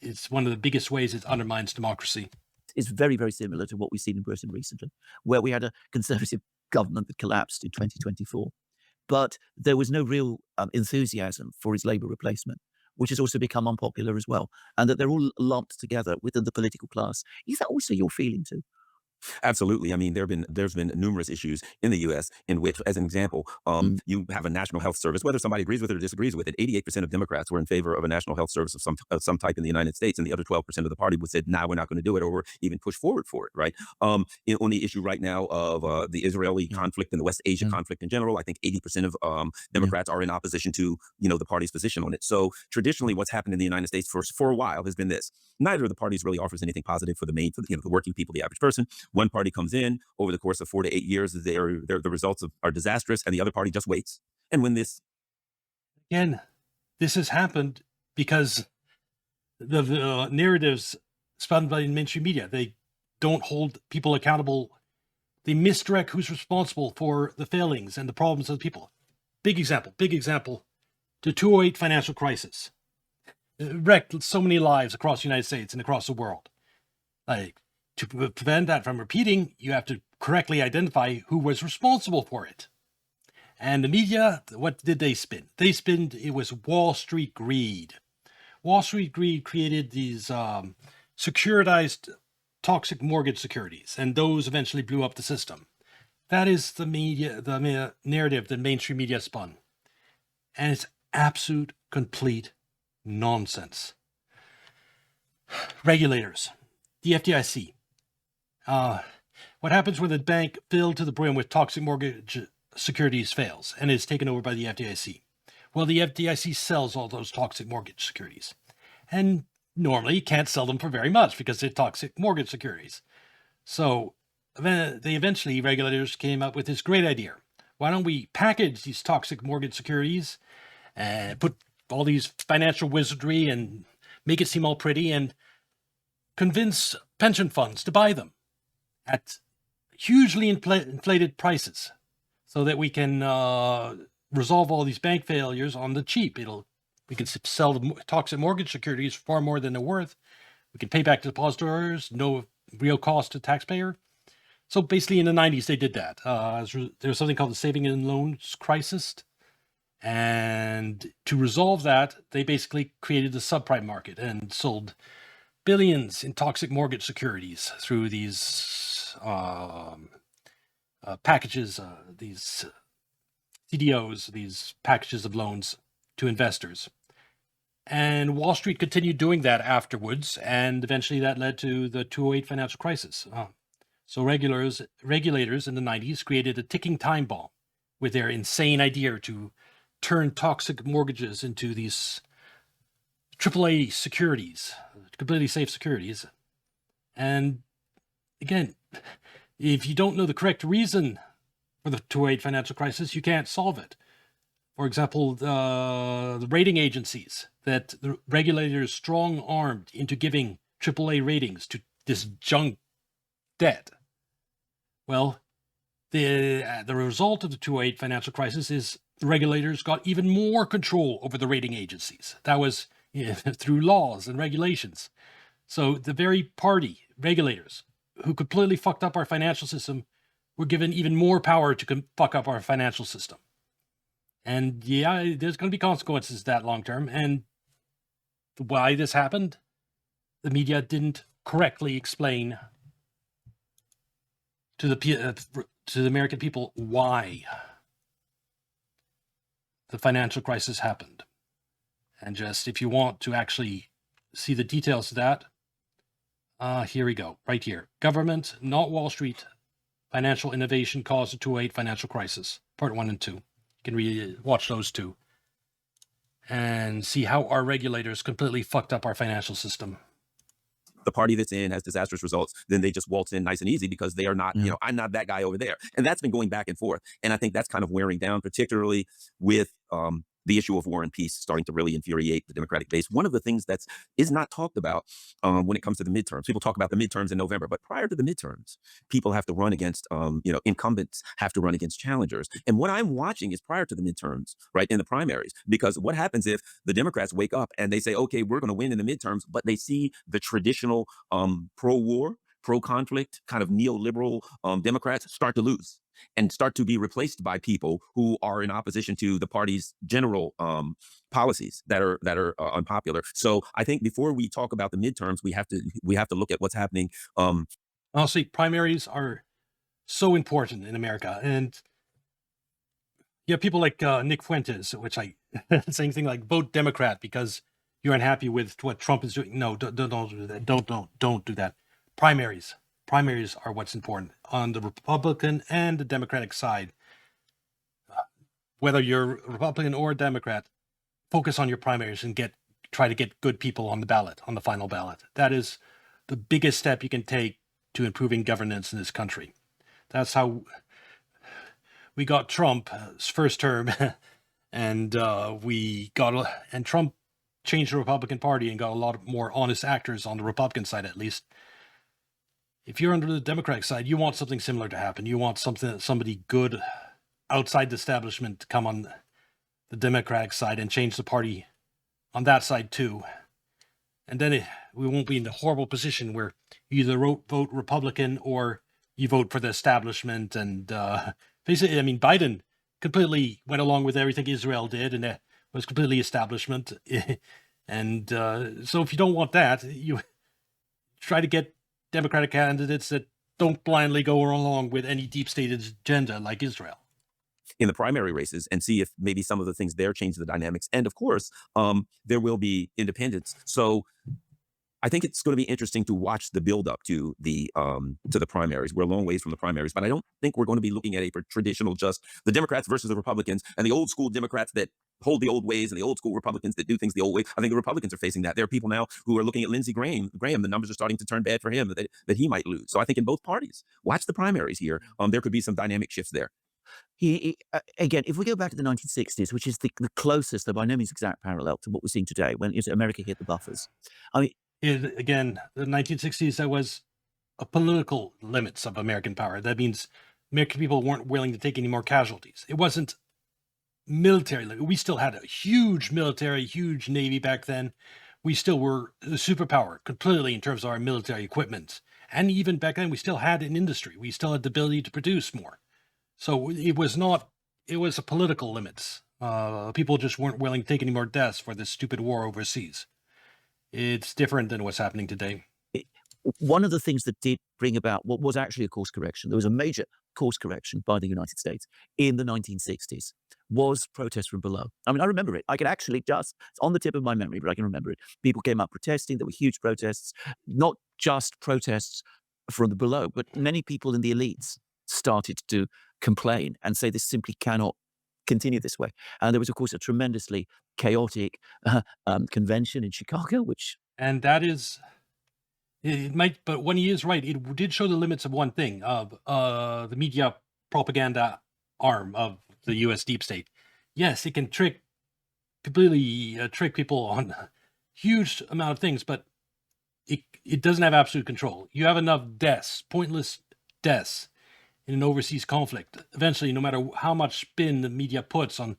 it's one of the biggest ways it undermines democracy. is very, very similar to what we've seen in Britain recently, where we had a conservative government that collapsed in 2024. But there was no real enthusiasm for his Labour replacement, which has also become unpopular as well, and that they're all lumped together within the political class. Is that also your feeling too? Absolutely. I mean, there's been numerous issues in the U.S. in which, as an example, you have a national health service. Whether somebody agrees with it or disagrees with it, 88% of Democrats were in favor of a national health service of some type in the United States, and the other 12% of the party would said, "Nah, we're not going to do it," or even push forward for it. Right? On the issue right now of the Israeli conflict and the West Asia conflict in general, I think 80% of Democrats are in opposition to the party's position on it. So traditionally, what's happened in the United States for a while has been this: neither of the parties really offers anything positive for the working people, the average person. One party comes in over the course of 4 to 8 years, the results are disastrous, and the other party just waits. And when this has happened because the narratives spun by mainstream media, they don't hold people accountable. They misdirect who's responsible for the failings and the problems of the people. Big example, the 2008 financial crisis. It wrecked so many lives across the United States and across the world. To prevent that from repeating, you have to correctly identify who was responsible for it. And the media, what did they spin? It was Wall Street greed. Wall Street greed created these securitized toxic mortgage securities, and those eventually blew up the system. That is the narrative that mainstream media spun. And it's absolute, complete nonsense. Regulators, the FDIC. What happens when the bank filled to the brim with toxic mortgage securities fails and is taken over by the FDIC? Well, the FDIC sells all those toxic mortgage securities. And normally you can't sell them for very much because they're toxic mortgage securities. So regulators came up with this great idea. Why don't we package these toxic mortgage securities and put all these financial wizardry and make it seem all pretty and convince pension funds to buy them at hugely inflated prices so that we can resolve all these bank failures on the cheap. We can sell the toxic mortgage securities far more than they're worth. We can pay back to depositors, no real cost to taxpayer. So basically in the 90s, they did that. There was something called the saving and loans crisis. And to resolve that, they basically created the subprime market and sold billions in toxic mortgage securities through these packages, these CDOs, these packages of loans to investors. And Wall Street continued doing that afterwards, and eventually that led to the 2008 financial crisis. So regulators in the 90s created a ticking time bomb with their insane idea to turn toxic mortgages into these AAA securities, completely safe securities. And again, if you don't know the correct reason for the 2008 financial crisis, you can't solve it. For example, the rating agencies that the regulators strong-armed into giving AAA ratings to this junk debt. Well, the result of the 2008 financial crisis is the regulators got even more control over the rating agencies. That was through laws and regulations. So the very regulators, who completely fucked up our financial system, were given even more power to fuck up our financial system. And yeah, there's going to be consequences to that long term. And why this happened, the media didn't correctly explain to the American people why the financial crisis happened. And just if you want to actually see the details of that, here we go, right here. Government, not Wall Street, financial innovation caused the 2008 financial crisis, part 1 and 2. You can watch those two and see how our regulators completely fucked up our financial system. The party that's in has disastrous results, then they just waltz in nice and easy because they are not, I'm not that guy over there. And that's been going back and forth. And I think that's kind of wearing down, particularly with the issue of war and peace starting to really infuriate the Democratic base. One of the things that is not talked about when it comes to the midterms, people talk about the midterms in November, but prior to the midterms, people have to run against, incumbents have to run against challengers. And what I'm watching is prior to the midterms, right, in the primaries, because what happens if the Democrats wake up and they say, okay, we're going to win in the midterms, but they see the traditional pro-war, pro-conflict kind of neoliberal Democrats start to lose and start to be replaced by people who are in opposition to the party's general policies that are unpopular. So I think before we talk about the midterms, we have to look at what's happening. Honestly, primaries are so important in America, and you have people like Nick Fuentes, which saying things like vote Democrat because you're unhappy with what Trump is doing. No, don't do that. Don't do that. Primaries are what's important on the Republican and the Democratic side. Whether you're a Republican or a Democrat, focus on your primaries and try to get good people on the ballot, on the final ballot. That is the biggest step you can take to improving governance in this country. That's how we got Trump's first term, and Trump changed the Republican Party and got a lot more honest actors on the Republican side, at least. If you're under the Democratic side, you want something similar to happen. You want somebody good outside the establishment to come on the Democratic side and change the party on that side too. And then we won't be in the horrible position where you either vote Republican or you vote for the establishment. And basically, I mean, Biden completely went along with everything Israel did and was completely establishment. And so if you don't want that, you try to get Democratic candidates that don't blindly go along with any deep state agenda like Israel in the primary races and see if maybe some of the things there change the dynamics. And of course, there will be independents. So I think it's going to be interesting to watch the buildup to the primaries. We're a long ways from the primaries, but I don't think we're going to be looking at a traditional just the Democrats versus the Republicans and the old school Democrats that hold the old ways and the old school Republicans that do things the old way. I think the Republicans are facing that. There are people now who are looking at Lindsey Graham. The numbers are starting to turn bad for him, that he might lose. So I think in both parties, watch the primaries here. There could be some dynamic shifts there. Again, if we go back to the 1960s, which is the closest, though by no means exact parallel to what we're seeing today, when America hit the buffers. I mean, Again, the 1960s, that was a political limits of American power. That means American people weren't willing to take any more casualties. It wasn't military. We still had a huge military, huge navy back then. We still were a superpower completely in terms of our military equipment. And even back then, we still had an industry. We still had the ability to produce more. So it was not, it was a political limits. People just weren't willing to take any more deaths for this stupid war overseas. It's different than what's happening today. one of the things that did bring about what was actually a course correction, there was a major course correction by the United States in the 1960s, was protest from below. I mean, I remember it. I can actually it's on the tip of my memory, but I can remember it. People came up protesting. There were huge protests, not just protests from the below, but many people in the elites started to complain and say this simply cannot continue this way. And there was, of course, a tremendously chaotic convention in Chicago, which And that is, it might, but when he is right, it did show the limits of one thing, of the media propaganda arm of the U.S. deep state. Yes, it can completely trick people on a huge amount of things, but it doesn't have absolute control. You have enough deaths, pointless deaths, in an overseas conflict. Eventually, no matter how much spin the media puts on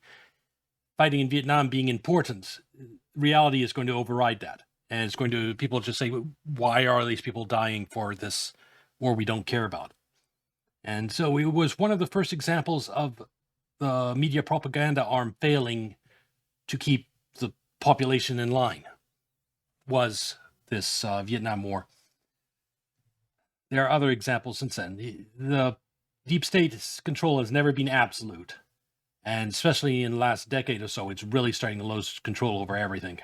fighting in Vietnam being important, reality is going to override that. And it's going to, people just say, why are these people dying for this war we don't care about? And so it was one of the first examples of the media propaganda arm failing to keep the population in line, was this Vietnam War. There are other examples since then. The deep state's control has never been absolute. And especially in the last decade or so, it's really starting to lose control over everything.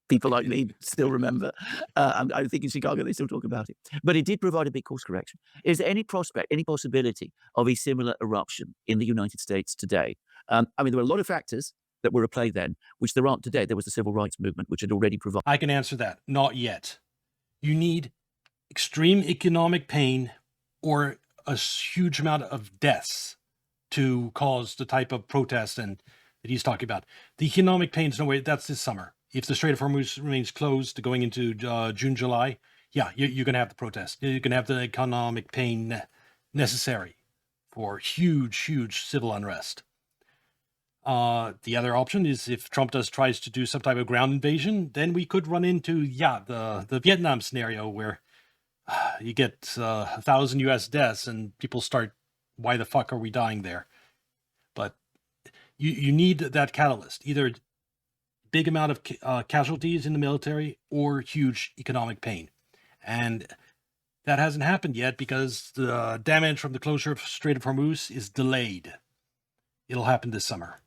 people like me still remember. I think in Chicago they still talk about it. But it did provide a big course correction. Is there any prospect, any possibility of a similar eruption in the United States today? I mean, there were a lot of factors that were at play then, which there aren't today. There was the civil rights movement, which had already provided. I can answer that. Not yet. You need extreme economic pain or a huge amount of deaths to cause the type of protest and that he's talking about. The economic pain's no way. That's this summer. If the Strait of Hormuz remains closed going into June, July, yeah, you're going to have the protest. You're going to have the economic pain necessary for huge civil unrest. The other option is if Trump tries to do some type of ground invasion, then we could run into, the Vietnam scenario where you get 1,000 U.S. deaths and people start, why the fuck are we dying there? But you need that catalyst, either big amount of casualties in the military or huge economic pain. And that hasn't happened yet because the damage from the closure of Strait of Hormuz is delayed. It'll happen this summer.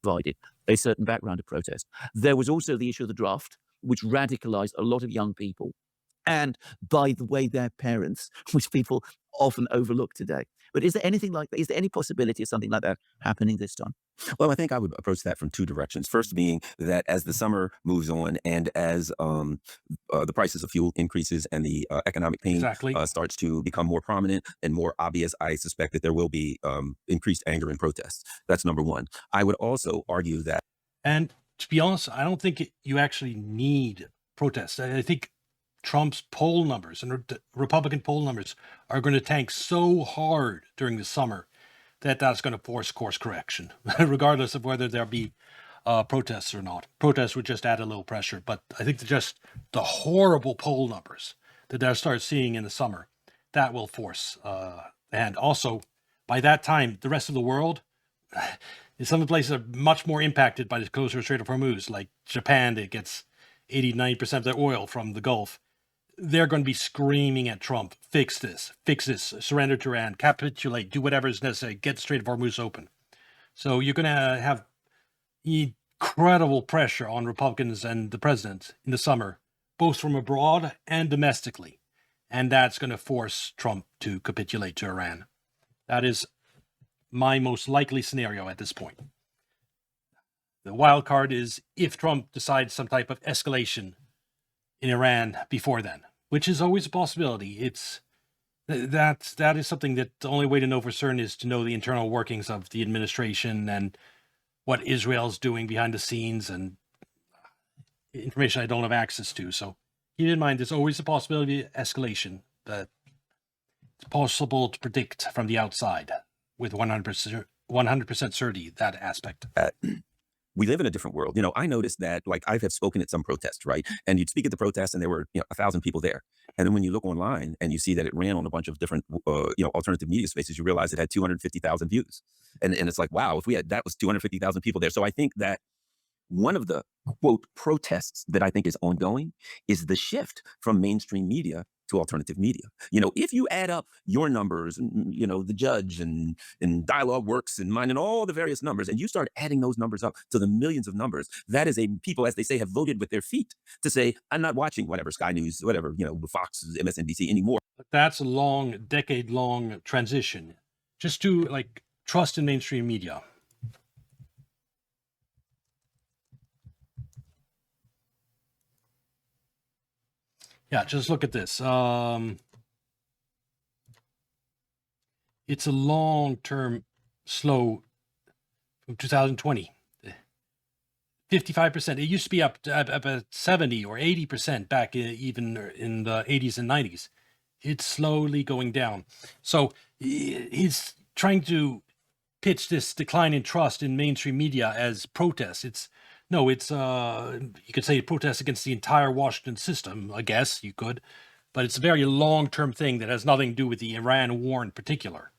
Provided a certain background of protest. There was also the issue of the draft, which radicalized a lot of young people. And by the way, their parents, which people often overlook today. But is there anything like that? Is there any possibility of something like that happening this time? Well, I think I would approach that from two directions. First being that as the summer moves on and as the prices of fuel increases and the economic pain Exactly. starts to become more prominent and more obvious, I suspect that there will be increased anger and protests. That's number one. I would also argue that. And to be honest, I don't think you actually need protests. I think Trump's poll numbers and Republican poll numbers are going to tank so hard during the summer that that's going to force course correction, regardless of whether there be protests or not. Protests would just add a little pressure, but I think that just the horrible poll numbers that they'll start seeing in the summer, that will force. And also, by that time, the rest of the world, some of the places are much more impacted by the closure of Strait of Hormuz, like Japan, that gets 80-90% of their oil from the Gulf. They're going to be screaming at Trump, fix this, surrender to Iran, capitulate, do whatever is necessary, get Strait of Hormuz open. So you're going to have incredible pressure on Republicans and the president in the summer, both from abroad and domestically. And that's going to force Trump to capitulate to Iran. That is my most likely scenario at this point. The wild card is if Trump decides some type of escalation in Iran before then, which is always a possibility. It's That is something that the only way to know for certain is to know the internal workings of the administration and what Israel's doing behind the scenes and information I don't have access to. So keep in mind, there's always a possibility of escalation, but it's possible to predict from the outside with 100% certainty that aspect. We live in a different world. I noticed that, like, I have spoken at some protests, right? And you'd speak at the protest and there were, 1,000 people there. And then when you look online and you see that it ran on a bunch of different, alternative media spaces, you realize it had 250,000 views. And it's like, wow, that was 250,000 people there. So I think that one of the quote protests that I think is ongoing is the shift from mainstream media to alternative media. If you add up your numbers, and, the Judge and Dialogue Works and mine and all the various numbers, and you start adding those numbers up to the millions of numbers, that is people, as they say, have voted with their feet to say, I'm not watching whatever Sky News, whatever, Fox, MSNBC anymore. But that's a decade-long transition just to like trust in mainstream media. Yeah, just look at this. It's a long-term slow from 2020. 55%. It used to be up at 70 or 80% back even in the 80s and 90s. It's slowly going down. So he's trying to pitch this decline in trust in mainstream media as protest. It's you could say protest against the entire Washington system, I guess you could, but it's a very long-term thing that has nothing to do with the Iran war in particular.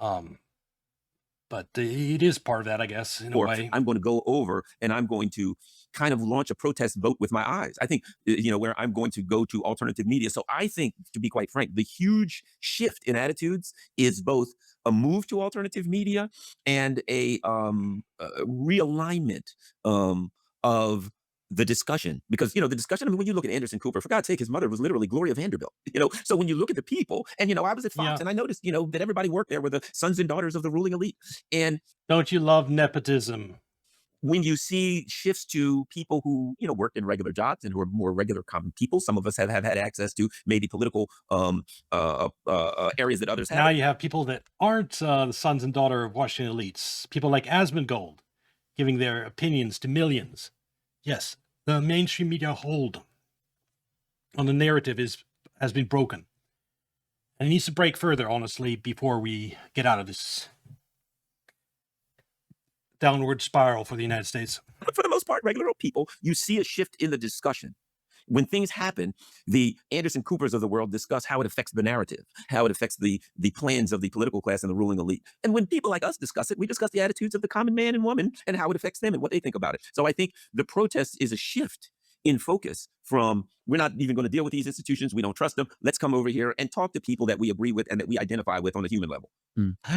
But it is part of that, I guess, in a Or way. I'm going to go over and I'm going to kind of launch a protest vote with my eyes. I think, where I'm going to go to alternative media. So I think, to be quite frank, the huge shift in attitudes is both a move to alternative media and a realignment of the discussion. Because, the discussion, I mean, when you look at Anderson Cooper, for God's sake, his mother was literally Gloria Vanderbilt. So when you look at the people, and, I was at Fox Yeah. and I noticed, that everybody worked there were the sons and daughters of the ruling elite. And Don't you love nepotism? when you see shifts to people who work in regular jobs and who are more regular common people, some of us have had access to maybe political areas that others Now haven't. you have people that aren't the sons and daughter of Washington elites, people like Asmongold, giving their opinions to millions. Yes, the mainstream media hold on the narrative has been broken. And it needs to break further, honestly, before we get out of this downward spiral for the United States. But for the most part, regular old people, you see a shift in the discussion. When things happen, the Anderson Coopers of the world discuss how it affects the narrative, how it affects the plans of the political class and the ruling elite. And when people like us discuss it, we discuss the attitudes of the common man and woman and how it affects them and what they think about it. So I think the protest is a shift in focus from, we're not even going to deal with these institutions, we don't trust them, let's come over here and talk to people that we agree with and that we identify with on a human level.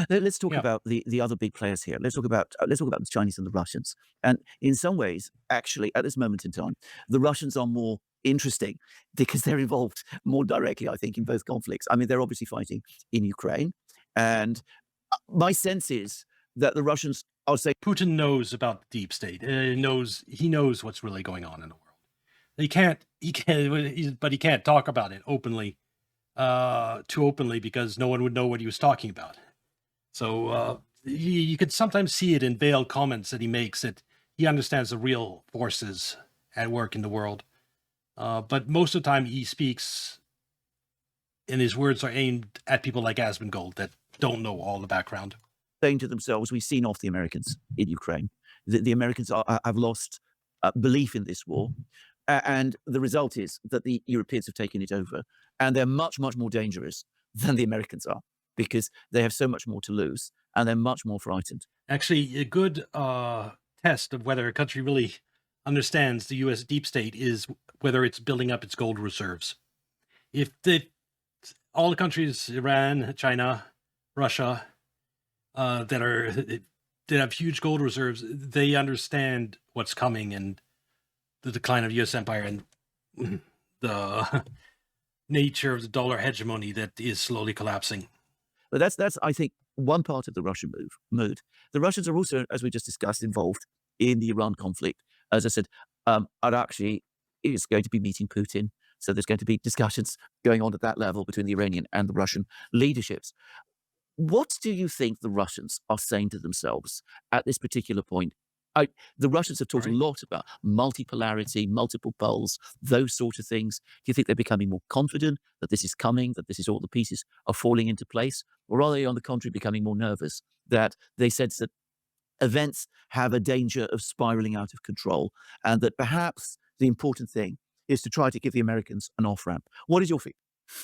Let's talk Yeah. about the other big players here. Let's talk about the Chinese and the Russians. And in some ways, actually, at this moment in time, the Russians are more interesting because they're involved more directly, I think, in both conflicts. I mean, they're obviously fighting in Ukraine, and my sense is that the Russians, I'll say, Putin knows about the deep state. He knows what's really going on in the world. He can't talk about it openly, too openly, because no one would know what he was talking about. So you could sometimes see it in veiled comments that he makes, that he understands the real forces at work in the world. But most of the time he speaks, and his words are aimed at people like Asmongold that don't know all the background. saying to themselves, we've seen off the Americans in Ukraine. The Americans have lost belief in this war. And the result is that the Europeans have taken it over. And they're much, much more dangerous than the Americans are because they have so much more to lose and they're much more frightened. Actually, a good test of whether a country really understands the U.S. deep state is whether it's building up its gold reserves. If all the countries, Iran, China, Russia, that have huge gold reserves, they understand what's coming and the decline of U.S. empire and the nature of the dollar hegemony that is slowly collapsing. But that's I think, one part of the Russian mood. The Russians are also, as we just discussed, involved in the Iran conflict. As I said, Araghchi is going to be meeting Putin So there's going to be discussions going on at that level between the Iranian and the Russian leaderships. What do you think the Russians are saying to themselves at this particular point? The Russians have talked a Right. lot about multipolarity, multiple poles, those sort of things. Do you think they're becoming more confident that this is coming, that this is all the pieces are falling into place? Or are they, on the contrary, becoming more nervous that they sense that events have a danger of spiraling out of control and that perhaps the important thing is to try to give the Americans an off ramp? What is your feeling?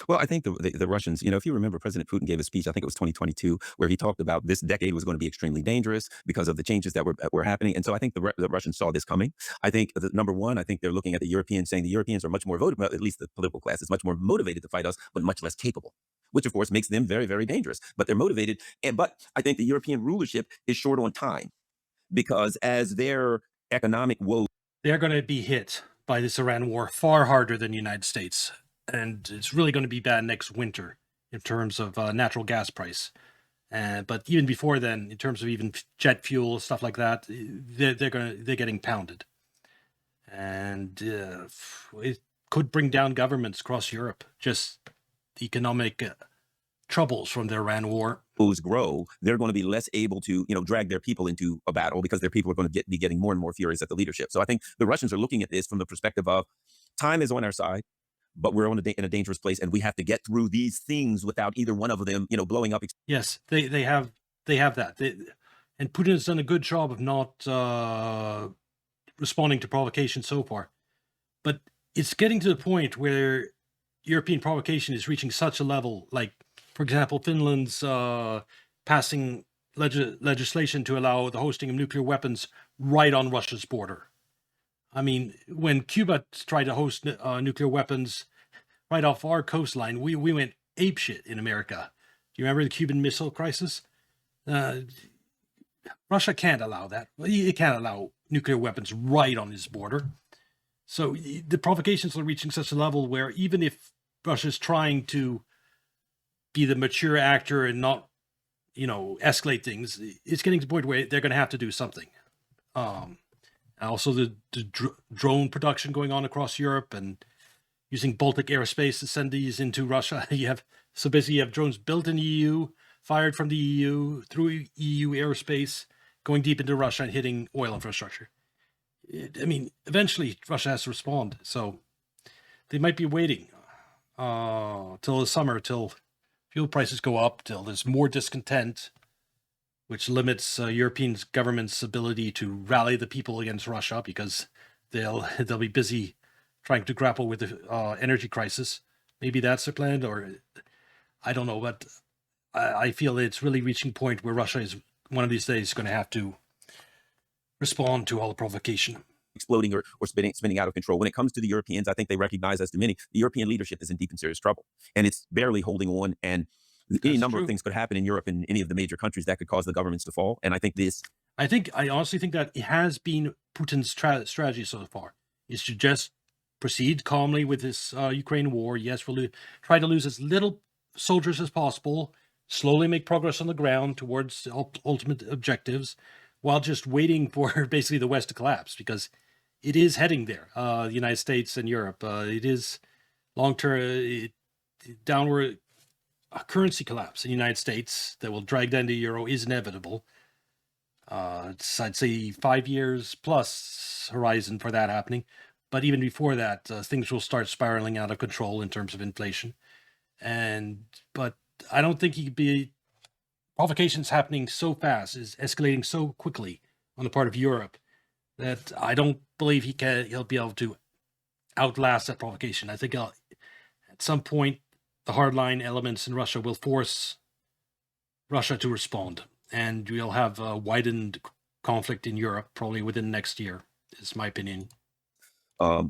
Well, I think the Russians, if you remember, President Putin gave a speech, I think it was 2022, where he talked about this decade was going to be extremely dangerous because of the changes that were happening. And so I think the Russians saw this coming. I think, number one, I think they're looking at the Europeans saying the Europeans are much more voted, at least the political class is much more motivated to fight us, but much less capable, which of course makes them very, very dangerous. But they're motivated. But I think the European rulership is short on time because as their economic woes They're going to be hit by this Iran war far harder than the United States. And it's really going to be bad next winter in terms of natural gas price. But even before then, in terms of even jet fuel, stuff like that, they're getting pounded. And it could bring down governments across Europe, just economic troubles from the Iran war. grow, they're going to be less able to, drag their people into a battle because their people are going to be getting more and more furious at the leadership. So I think the Russians are looking at this from the perspective of time is on our side, but we're in a dangerous place, and we have to get through these things without either one of them, blowing up. Yes, they have that. And Putin has done a good job of not responding to provocation so far. But it's getting to the point where European provocation is reaching such a level, like, for example, Finland's passing legislation to allow the hosting of nuclear weapons right on Russia's border. I mean, when Cuba tried to host nuclear weapons right off our coastline, we went apeshit in America. Do you remember the Cuban Missile Crisis? Russia can't allow that. It can't allow nuclear weapons right on its border. So the provocations are reaching such a level where even if Russia's trying to be the mature actor and not, escalate things, it's getting to the point where they're going to have to do something. Also, the drone production going on across Europe and using Baltic airspace to send these into Russia. Basically you have drones built in the EU, fired from the EU through EU airspace, going deep into Russia and hitting oil infrastructure. Eventually Russia has to respond. So they might be waiting till the summer, till fuel prices go up, till there's more discontent, which limits European governments' ability to rally the people against Russia because they'll be busy trying to grapple with the energy crisis. Maybe that's their plan, or I don't know. But I feel it's really reaching a point where Russia is one of these days going to have to respond to all the provocation. Exploding or spinning out of control. When it comes to the Europeans, I think they recognize, as do many, the European leadership is in deep and serious trouble, and it's barely holding on. And any number of things could happen in Europe and any of the major countries that could cause the governments to fall. And I honestly think that it has been Putin's strategy so far, is to just proceed calmly with this Ukraine war. Yes, we'll try to lose as little soldiers as possible, slowly make progress on the ground towards ultimate objectives, while just waiting for basically the West to collapse, because it is heading there. The United States and Europe, it is long-term downward currency collapse in the United States that will drag down the euro is inevitable. I'd say 5 years plus horizon for that happening. But even before that, things will start spiraling out of control in terms of inflation. But I don't think he could be provocations happening so fast, is escalating so quickly on the part of Europe, that I don't believe he'll be able to outlast that provocation. I think at some point the hardline elements in Russia will force Russia to respond, and we'll have a widened conflict in Europe probably within next year, is my opinion.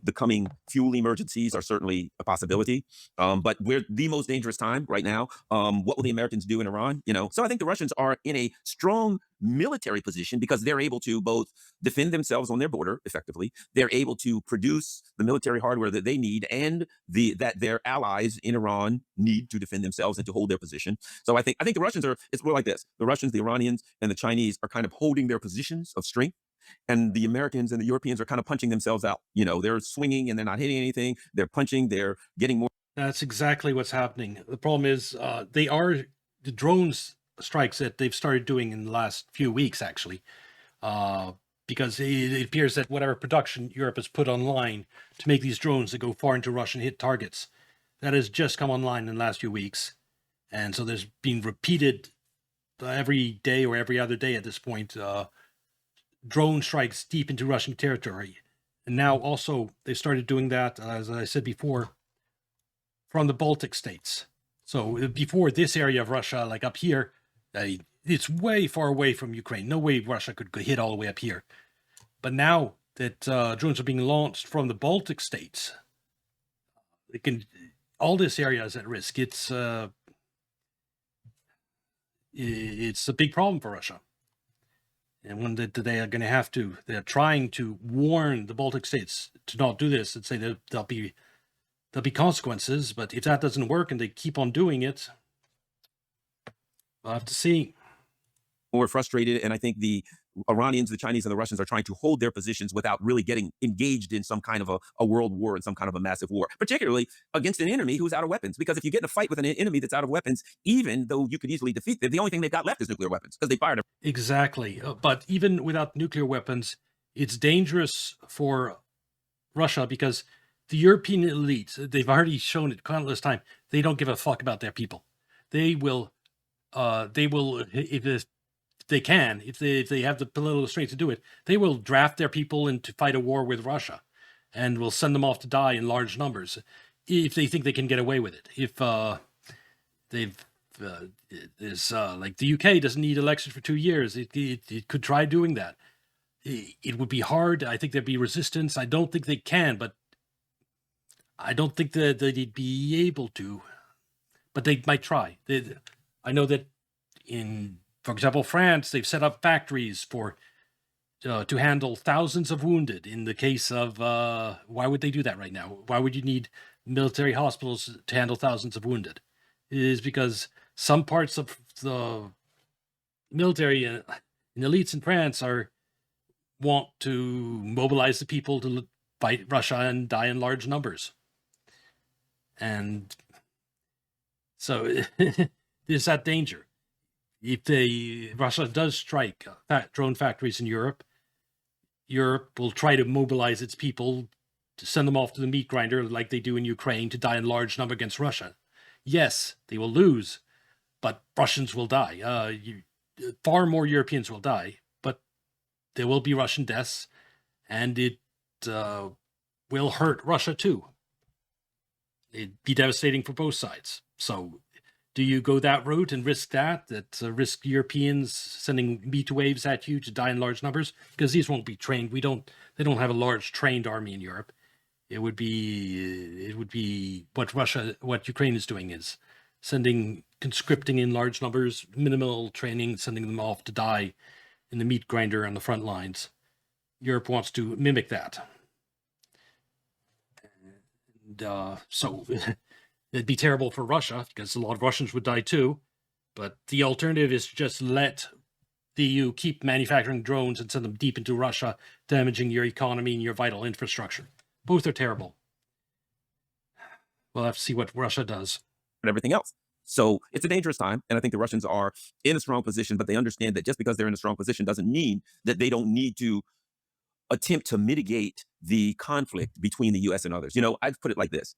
The coming fuel emergencies are certainly a possibility, but we're the most dangerous time right now. What will the Americans do in Iran? So I think the Russians are in a strong military position because they're able to both defend themselves on their border effectively. They're able to produce the military hardware that they need and that their allies in Iran need to defend themselves and to hold their position. So I think the Russians it's more like this: the Russians, the Iranians, and the Chinese are kind of holding their positions of strength. And the Americans and the Europeans are kind of punching themselves out. You know, they're swinging and they're not hitting anything. They're punching, they're getting more. That's exactly what's happening. The problem is they are the drones strikes that they've started doing in the last few weeks, actually, because it appears that whatever production Europe has put online to make these drones that go far into Russian hit targets, that has just come online in the last few weeks. And so there's been repeated every day or every other day at this point, drone strikes deep into Russian territory. And now also they started doing that, as I said before, from the Baltic states. So before this area of Russia, like up here, it's way far away from Ukraine. No way Russia could hit all the way up here. But now that drones are being launched from the Baltic states, it can, all this area is at risk. It's a big problem for Russia. And when they are going to have to, they're trying to warn the Baltic states to not do this and say that there'll be consequences. But if that doesn't work and they keep on doing it, we'll have to see. More frustrated. And I think the Iranians, the Chinese, and the Russians are trying to hold their positions without really getting engaged in some kind of a world war and some kind of a massive war, particularly against an enemy who's out of weapons. Because if you get in a fight with an enemy that's out of weapons, even though you could easily defeat them, the only thing they've got left is nuclear weapons because they fired. Exactly. But even without nuclear weapons, it's dangerous for Russia because the European elites, they've already shown it countless times, they don't give a fuck about their people. They will, if they have the political strength to do it, they will draft their people in to fight a war with Russia and will send them off to die in large numbers if they think they can get away with it. If like the UK doesn't need elections for 2 years, it could try doing that. It would be hard. I think there'd be resistance. I don't think they can, but I don't think that they'd be able to, but they might try. I know that for example, France, they've set up factories to handle thousands of wounded. In the case of, why would they do that right now? Why would you need military hospitals to handle thousands of wounded? It is because some parts of the military and elites in France want to mobilize the people to fight Russia and die in large numbers. And so there's that danger. If Russia does strike drone factories in Europe, Europe will try to mobilize its people to send them off to the meat grinder like they do in Ukraine to die in large number against Russia. Yes, they will lose, but Russians will die. Far more Europeans will die, but there will be Russian deaths, and it will hurt Russia too. It'd be devastating for both sides. So do you go that route and risk risk Europeans sending meat waves at you to die in large numbers? Because these won't be trained. They don't have a large trained army in Europe. It would be what Ukraine is doing is conscripting in large numbers, minimal training, sending them off to die in the meat grinder on the front lines. Europe wants to mimic that. And so it'd be terrible for Russia because a lot of Russians would die too. But the alternative is to just let the EU keep manufacturing drones and send them deep into Russia, damaging your economy and your vital infrastructure. Both are terrible. We'll have to see what Russia does. And everything else. So it's a dangerous time. And I think the Russians are in a strong position, but they understand that just because they're in a strong position doesn't mean that they don't need to attempt to mitigate the conflict between the US and others. You know, I'd put it like this.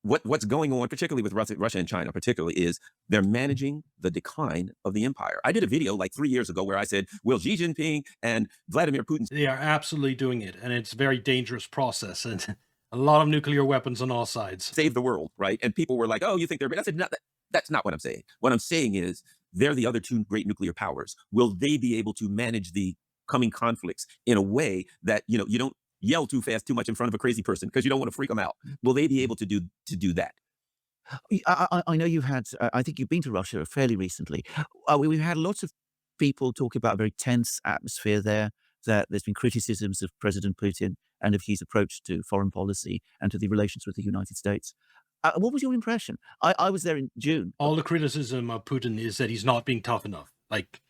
What's going on, particularly with Russia and China, particularly, is they're managing the decline of the empire. I did a video like 3 years ago where I said, will Xi Jinping and Vladimir Putin... They are absolutely doing it, and it's a very dangerous process, and a lot of nuclear weapons on all sides. Save the world, right? And people were like, oh, you think they're... I said, no, that's not what I'm saying. What I'm saying is they're the other two great nuclear powers. Will they be able to manage the coming conflicts in a way that, you know, you don't yell too fast, too much in front of a crazy person because you don't want to freak them out? Will they be able to do that? I know you've had, I think you've been to Russia fairly recently. We've had lots of people talk about a very tense atmosphere there, that there's been criticisms of President Putin and of his approach to foreign policy and to the relations with the United States. What was your impression? I was there in June. All the criticism of Putin is that he's not being tough enough. Like,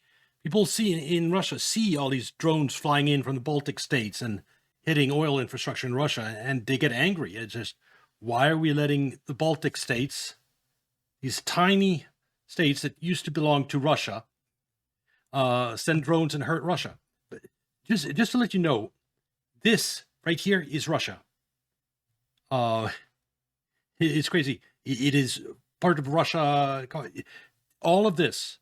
people see in Russia see all these drones flying in from the Baltic states and hitting oil infrastructure in Russia, and they get angry. It's just, why are we letting the Baltic states, these tiny states that used to belong to Russia, send drones and hurt Russia? But just to let you know, this right here is Russia. It's crazy. It is part of Russia. All of this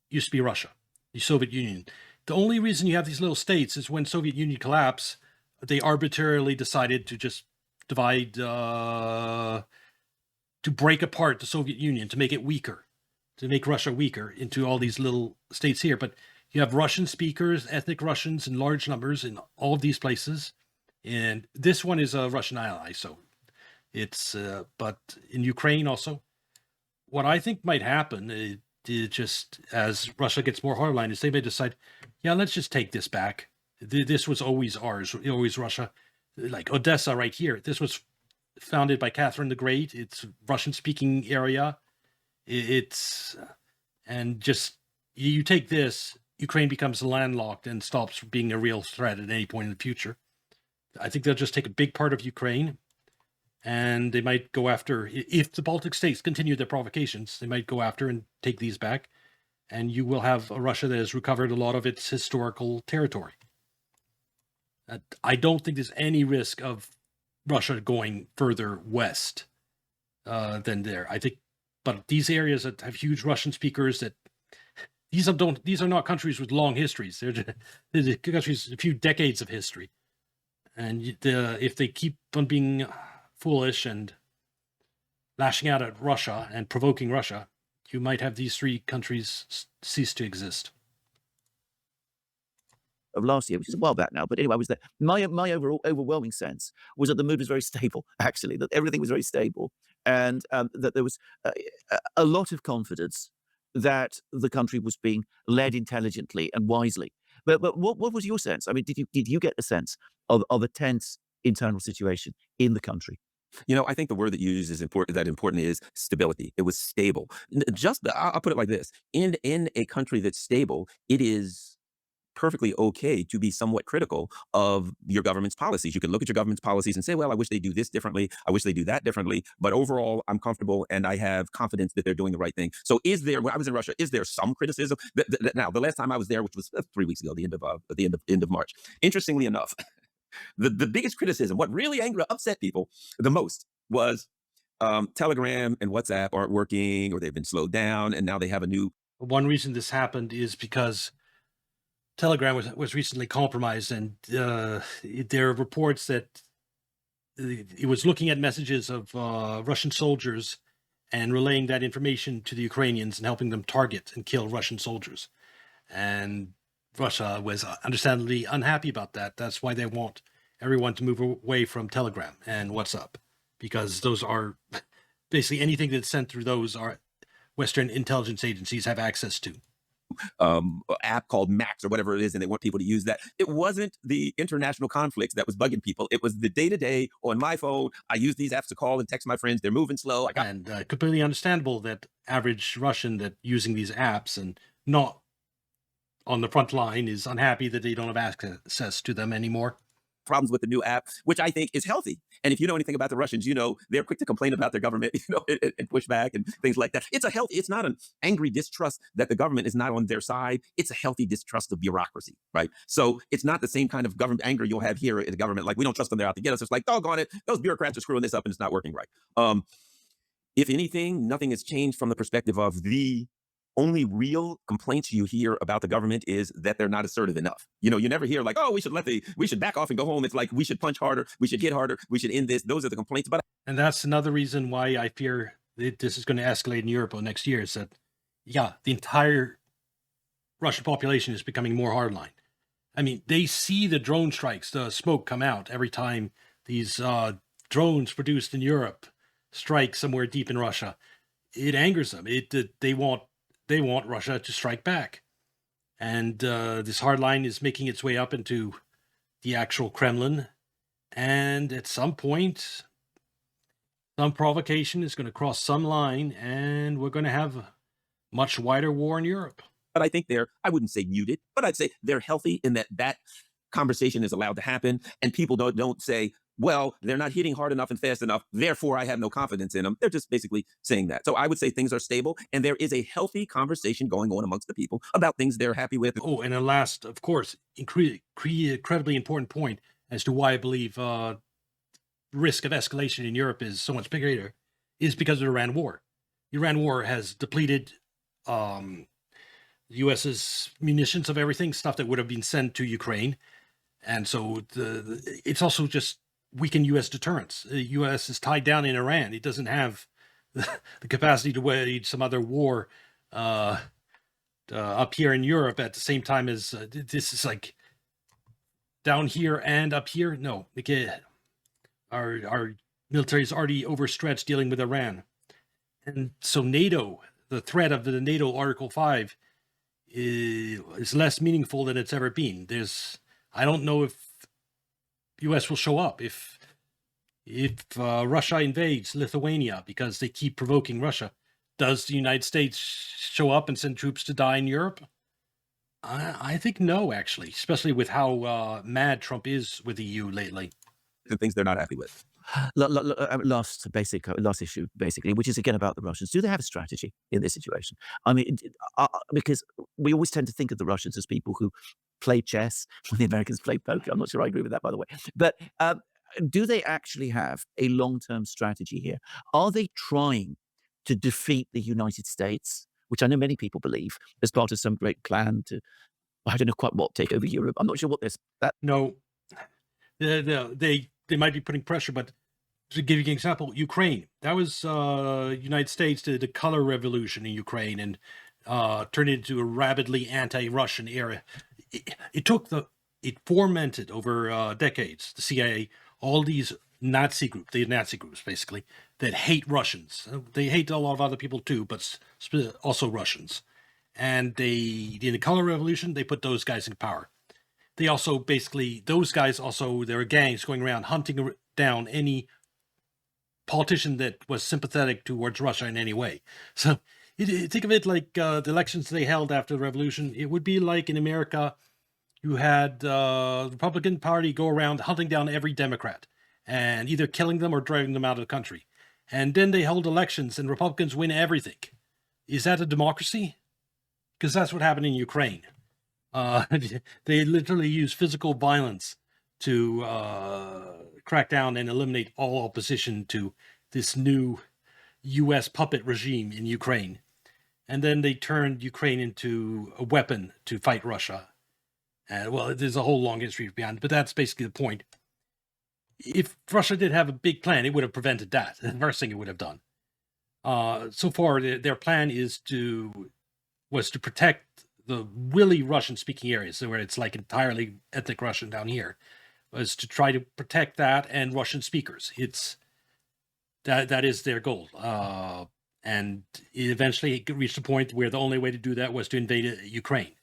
used to be Russia, the Soviet Union. The only reason you have these little states is when Soviet Union collapsed, they arbitrarily decided to just divide, to break apart the Soviet Union, to make it weaker, to make Russia weaker into all these little states here. But you have Russian speakers, ethnic Russians in large numbers in all of these places. And this one is a Russian ally. So it's, but in Ukraine also, what I think might happen, it just as Russia gets more hardline, is they may decide, yeah, let's just take this back. This was always ours, always Russia. Like Odessa right here. This was founded by Catherine the Great. It's Russian speaking area. It's, and just, you take this, Ukraine becomes landlocked and stops being a real threat at any point in the future. I think they'll just take a big part of Ukraine, and they might go after, if the Baltic states continue their provocations, they might go after and take these back, and you will have a Russia that has recovered a lot of its historical territory. I don't think there's any risk of Russia going further west than there. I think, but these areas that have huge Russian speakers, that these are not countries with long histories. They're countries with a few decades of history, and if they keep on being foolish and lashing out at Russia and provoking Russia, you might have these three countries cease to exist. Of last year, which is a while back now, but anyway, I was there. My overall overwhelming sense was that the mood was very stable, actually, that everything was very stable, and that there was a lot of confidence that the country was being led intelligently and wisely. But what was your sense? I mean, did you get a sense of a tense internal situation in the country? You know, I think the word that you use is important. That important is stability. It was stable. I'll put it like this: in a country that's stable, it is perfectly okay to be somewhat critical of your government's policies. You can look at your government's policies and say, well, I wish they do this differently. I wish they do that differently. But overall, I'm comfortable and I have confidence that they're doing the right thing. So when I was in Russia, is there some criticism? Now, the last time I was there, which was 3 weeks ago, the end of March, interestingly enough, the biggest criticism, what really upset people the most, was Telegram and WhatsApp aren't working, or they've been slowed down, and now they have a new. One reason this happened is because Telegram was recently compromised, and there are reports that it was looking at messages of Russian soldiers and relaying that information to the Ukrainians and helping them target and kill Russian soldiers. And Russia was understandably unhappy about that. That's why they want everyone to move away from Telegram and WhatsApp, because those are basically anything that's sent through those are Western intelligence agencies have access to. App called Max or whatever it is, and they want people to use that. It wasn't the international conflicts that was bugging people. It was the day-to-day on my phone. I use these apps to call and text my friends. They're moving slow. And completely understandable that average Russian that using these apps and not on the front line is unhappy that they don't have access to them anymore. Problems with the new app, which I think is healthy. And if you know anything about the Russians, you know they're quick to complain about their government, and push back and things like that. It's not an angry distrust that the government is not on their side. It's a healthy distrust of bureaucracy, right? So it's not the same kind of government anger you'll have here in the government. Like, we don't trust them, they're out to get us. It's like, doggone it, those bureaucrats are screwing this up and it's not working right. If anything, nothing has changed from the perspective of the only real complaints you hear about the government is that they're not assertive enough. You never hear like, oh, we should back off and go home. It's like, we should punch harder, we should hit harder, we should end this. Those are the complaints. And that's another reason why I fear that this is going to escalate in Europe next year, is that, yeah, the entire Russian population is becoming more hardline. I mean, they see the drone strikes, the smoke come out every time these drones produced in Europe strike somewhere deep in Russia. It angers them. They want Russia to strike back. And this hardline is making its way up into the actual Kremlin. And at some point, some provocation is going to cross some line, and we're going to have a much wider war in Europe. but I think they're, I wouldn't say muted, but I'd say they're healthy in that that conversation is allowed to happen, and people don't say, well, they're not hitting hard enough and fast enough, therefore I have no confidence in them. They're just basically saying that. So I would say things are stable, and there is a healthy conversation going on amongst the people about things they're happy with. Oh, and a last, of course, incredibly important point as to why I believe risk of escalation in Europe is so much bigger is because of the Iran war. The Iran war has depleted the U.S.'s munitions of everything, stuff that would have been sent to Ukraine. And so it's also just weakened U.S. deterrence. The U.S. is tied down in Iran. It doesn't have the capacity to wage some other war up here in Europe at the same time as this is like down here and up here. No, our military is already overstretched dealing with Iran. And so NATO, the threat of the NATO Article 5 is less meaningful than it's ever been. I don't know if U.S. will show up if Russia invades Lithuania because they keep provoking Russia. Does the United States show up and send troops to die in Europe? I think no, actually, especially with how mad Trump is with the EU lately. The things they're not happy with. Last issue, basically, which is again about the Russians. Do they have a strategy in this situation? I mean, because we always tend to think of the Russians as people who play chess when the Americans play poker. I'm not sure I agree with that, by the way. But do they actually have a long-term strategy here? Are they trying to defeat the United States, which I know many people believe, as part of some great plan to, I don't know quite what, take over Europe? I'm not sure what this. No, they might be putting pressure, but to give you an example, Ukraine. That was United States did the color revolution in Ukraine and turned it into a rabidly anti-Russian era. It fomented over decades, the CIA, all these Nazi groups basically, that hate Russians. They hate a lot of other people too, but also Russians. And in the color revolution, they put those guys in power. They also those guys also, there are gangs going around hunting down any politician that was sympathetic towards Russia in any way. So think of it like the elections they held after the revolution. It would be like in America, you had the Republican Party go around hunting down every Democrat and either killing them or driving them out of the country. And then they hold elections and Republicans win everything. Is that a democracy? Because that's what happened in Ukraine. They literally use physical violence to crack down and eliminate all opposition to this new U.S. puppet regime in Ukraine. And then they turned Ukraine into a weapon to fight Russia. And well, there's a whole long history behind it, but that's basically the point. If Russia did have a big plan, it would have prevented that. The first thing it would have done. So far, their plan was to protect the really Russian-speaking areas, so where it's like entirely ethnic Russian down here, was to try to protect that and Russian speakers. That is their goal. And eventually it reached a point where the only way to do that was to invade Ukraine.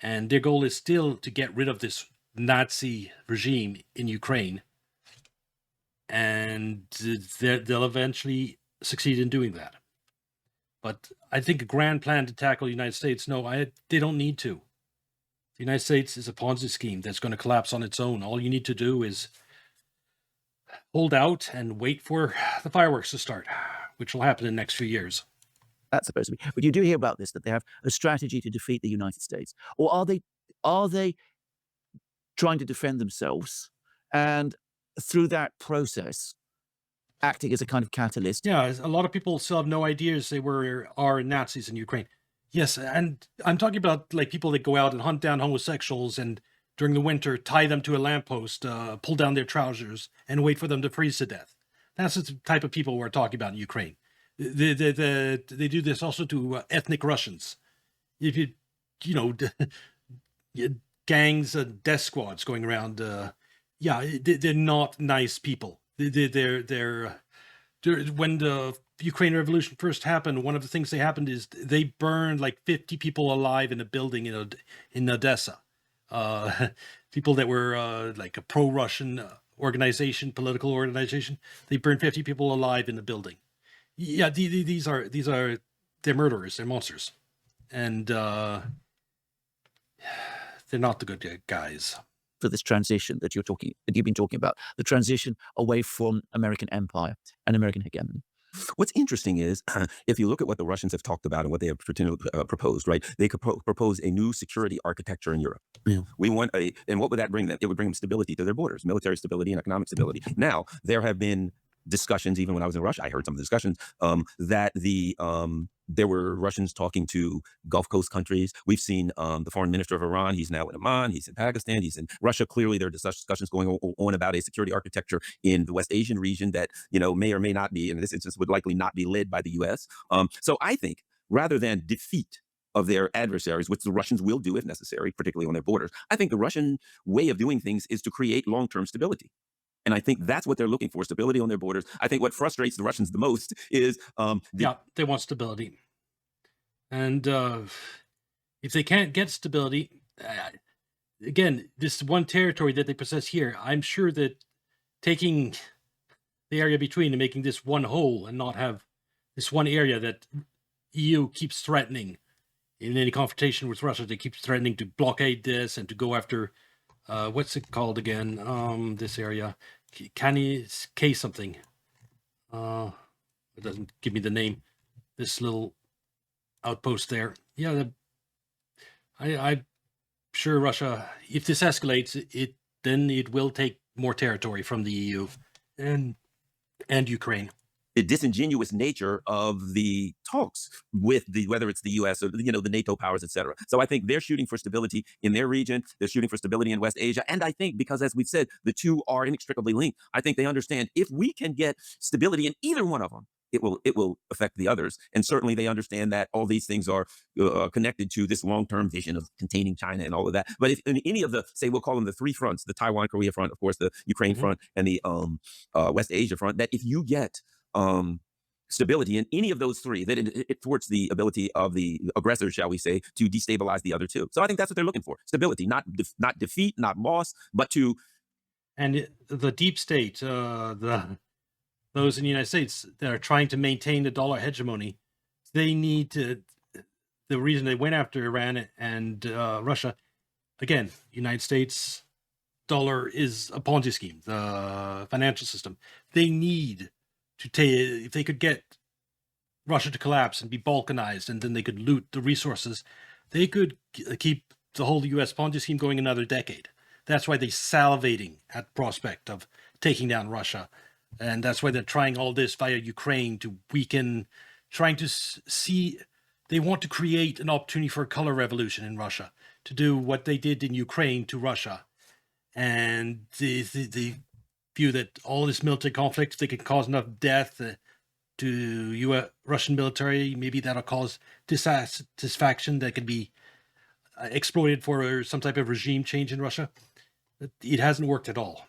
And their goal is still to get rid of this Nazi regime in Ukraine. And they'll eventually succeed in doing that. But I think a grand plan to tackle the United States, no, they don't need to. The United States is a Ponzi scheme that's going to collapse on its own. All you need to do is hold out and wait for the fireworks to start, which will happen in the next few years. That's supposed to be. But you do hear about this, that they have a strategy to defeat the United States. Or are they trying to defend themselves and through that process acting as a kind of catalyst? Yeah, a lot of people still have no ideas they are Nazis in Ukraine. Yes, and I'm talking about like people that go out and hunt down homosexuals and during the winter tie them to a lamppost, pull down their trousers, and wait for them to freeze to death. That's the type of people we're talking about in Ukraine. They do this also to ethnic Russians. If gangs and death squads going around, they're not nice people. They're when the Ukraine Revolution first happened, one of the things that happened is they burned like 50 people alive in a building in Odessa. People that were like a pro-Russian organization, political organization. They burned 50 people alive in the building. Yeah, these are they're murderers. They're monsters, and they're not the good guys. For this transition that you've been talking about, the transition away from American empire and American hegemony. What's interesting is if you look at what the Russians have talked about and what they have proposed, right? They could propose a new security architecture in Europe. Yeah. We want and what would that bring them? It would bring them stability to their borders, military stability and economic stability. Now, there have been discussions, even when I was in Russia, I heard some of the discussions that there were Russians talking to Gulf Coast countries. We've seen the foreign minister of Iran. He's now in Oman. He's in Pakistan. He's in Russia. Clearly, there are discussions going on about a security architecture in the West Asian region that may or may not be, in this instance, would likely not be led by the U.S. So I think rather than defeat of their adversaries, which the Russians will do if necessary, particularly on their borders, I think the Russian way of doing things is to create long-term stability. And I think that's what they're looking for, stability on their borders. I think what frustrates the Russians the most is Yeah, they want stability. And if they can't get stability, again, this one territory that they possess here, I'm sure that taking the area between and making this one whole and not have this one area that EU keeps threatening in any confrontation with Russia, they keep threatening to blockade this and to go after, what's it called again? This area, K something. It doesn't give me the name. This little outpost there. Yeah, I'm sure Russia, if this escalates, then it will take more territory from the EU and Ukraine. the disingenuous nature of the talks with whether it's the U.S. or the NATO powers, et cetera. So I think they're shooting for stability in their region. They're shooting for stability in West Asia. And I think because, as we've said, the two are inextricably linked, I think they understand if we can get stability in either one of them, it will affect the others. And certainly they understand that all these things are connected to this long-term vision of containing China and all of that. But if in any of the, say, we'll call them the three fronts, the Taiwan, Korea front, of course, the Ukraine front, and the West Asia front, that if you get stability in any of those three, that it thwarts the ability of the aggressors, shall we say, to destabilize the other two. So I think that's what they're looking for: stability, not defeat, not loss, but to. And the deep state, those in the United States that are trying to maintain the dollar hegemony, they need to. The reason they went after Iran and Russia, again, United States dollar is a Ponzi scheme, the financial system. They need to take, if they could get Russia to collapse and be balkanized, and then they could loot the resources, they could keep the whole U.S. Ponzi scheme going another decade. That's why they're salivating at prospect of taking down Russia. And that's why they're trying all this via Ukraine to weaken, trying to see, they want to create an opportunity for a color revolution in Russia, to do what they did in Ukraine to Russia. And the view that all this military conflict, they could cause enough death to U.S. Russian military, maybe that'll cause dissatisfaction that could be exploited for some type of regime change in Russia. It hasn't worked at all.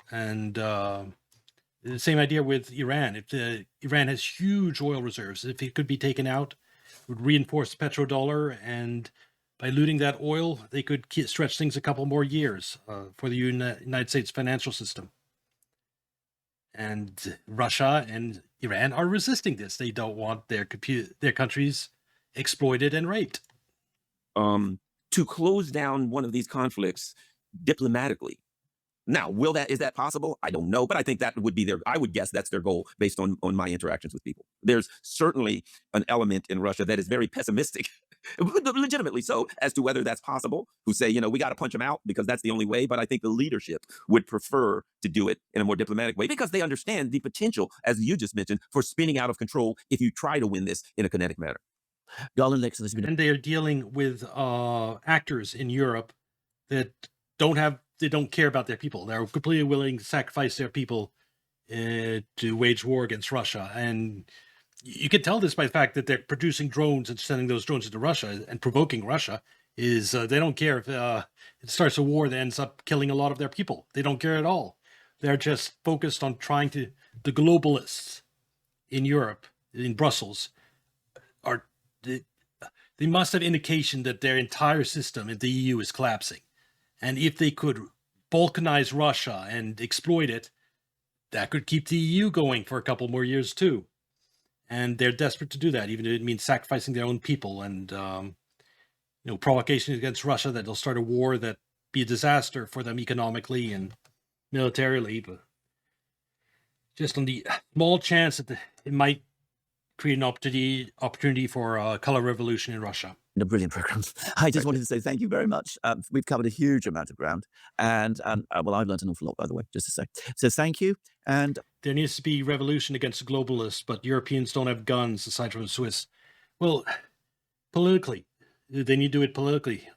And the same idea with Iran. If Iran has huge oil reserves, if it could be taken out, it would reinforce the petrodollar, and by looting that oil, they could stretch things a couple more years for the United States financial system. And Russia and Iran are resisting this. They don't want their countries exploited and raped. To close down one of these conflicts diplomatically. Now, is that possible? I don't know, but I think that would be I would guess that's their goal based on my interactions with people. There's certainly an element in Russia that is very pessimistic, legitimately so, as to whether that's possible, who say, we got to punch them out because that's the only way. But I think the leadership would prefer to do it in a more diplomatic way because they understand the potential, as you just mentioned, for spinning out of control if you try to win this in a kinetic manner. Garland Nixon has been. And they are dealing with actors in Europe that don't care about their people. They're completely willing to sacrifice their people to wage war against Russia. And you can tell this by the fact that they're producing drones and sending those drones into Russia and provoking Russia. They don't care if it starts a war that ends up killing a lot of their people. They don't care at all. They're just focused on trying to. The globalists in Europe, in Brussels, they must have indication that their entire system in the EU is collapsing. And if they could balkanize Russia and exploit it, that could keep the EU going for a couple more years too. and they're desperate to do that, even if it means sacrificing their own people and provocation against Russia that they'll start a war that be a disaster for them economically and militarily, but just on the small chance that it might create an opportunity for a color revolution in Russia. A brilliant program. I just wanted to say thank you very much. We've covered a huge amount of ground, and well, I've learned an awful lot, by the way, just to say. So thank you, and There needs to be revolution against the globalists, but Europeans don't have guns aside from the Swiss. Well, politically, they need to do it politically,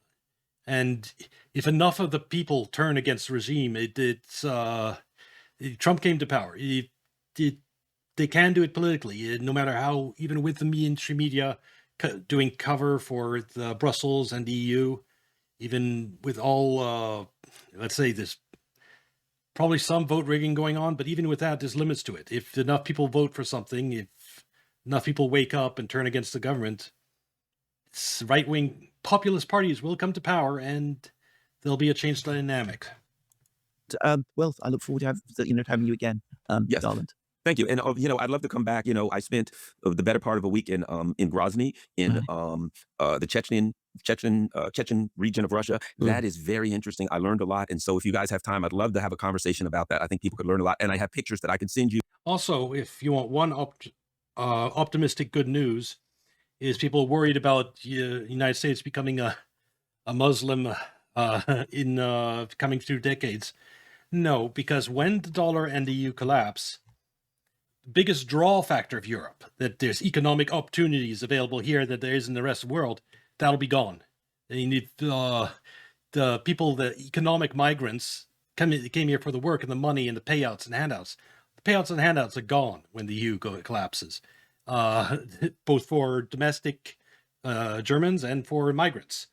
and if enough of the people turn against the regime, Trump came to power. They can do it politically, no matter how, even with the mainstream media doing cover for the Brussels and the EU, even with all, let's say there's probably some vote rigging going on, but even with that, there's limits to it. If enough people vote for something, if enough people wake up and turn against the government, right-wing populist parties will come to power and there'll be a changed dynamic. well, I look forward to having you again, Yes. Garland. Thank you. And I'd love to come back. I spent the better part of a week in Grozny in the Chechen region of Russia. That is very interesting. I learned a lot. And so if you guys have time, I'd love to have a conversation about that. I think people could learn a lot. And I have pictures that I can send you. Also, if you want one optimistic good news, is people worried about the United States becoming a Muslim in coming through decades. No, because when the dollar and the EU collapse, the biggest draw factor of Europe, that there's economic opportunities available here that there is in the rest of the world, that'll be gone. And you need the people, the economic migrants, came here for the work and the money and the payouts and handouts. The payouts and handouts are gone when the EU collapses, both for domestic Germans and for migrants.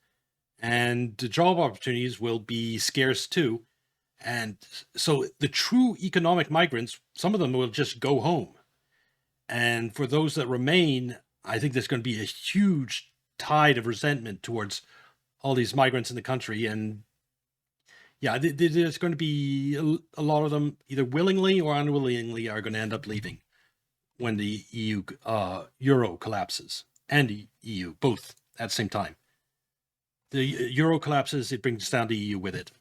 And the job opportunities will be scarce too. And so the true economic migrants, some of them will just go home. And for those that remain, I think there's going to be a huge tide of resentment towards all these migrants in the country. And yeah, there's going to be a lot of them either willingly or unwillingly are going to end up leaving when the EU euro collapses, and the EU, both at the same time. The euro collapses, it brings down the EU with it.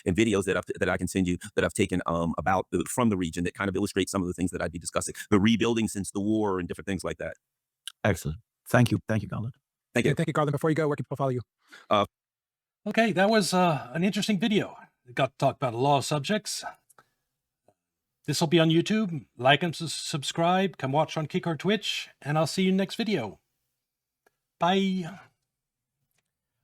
And videos that I can send you that I've taken about from the region that kind of illustrate some of the things that I'd be discussing, the rebuilding since the war and different things like that. Excellent. Thank you, Garland. Thank you. Thank you, Garland. Before you go, where can people follow you? Okay, that was an interesting video. We got to talk about a lot of subjects. This will be on YouTube. Like and subscribe. Come watch on Kick or Twitch, and I'll see you next video. Bye.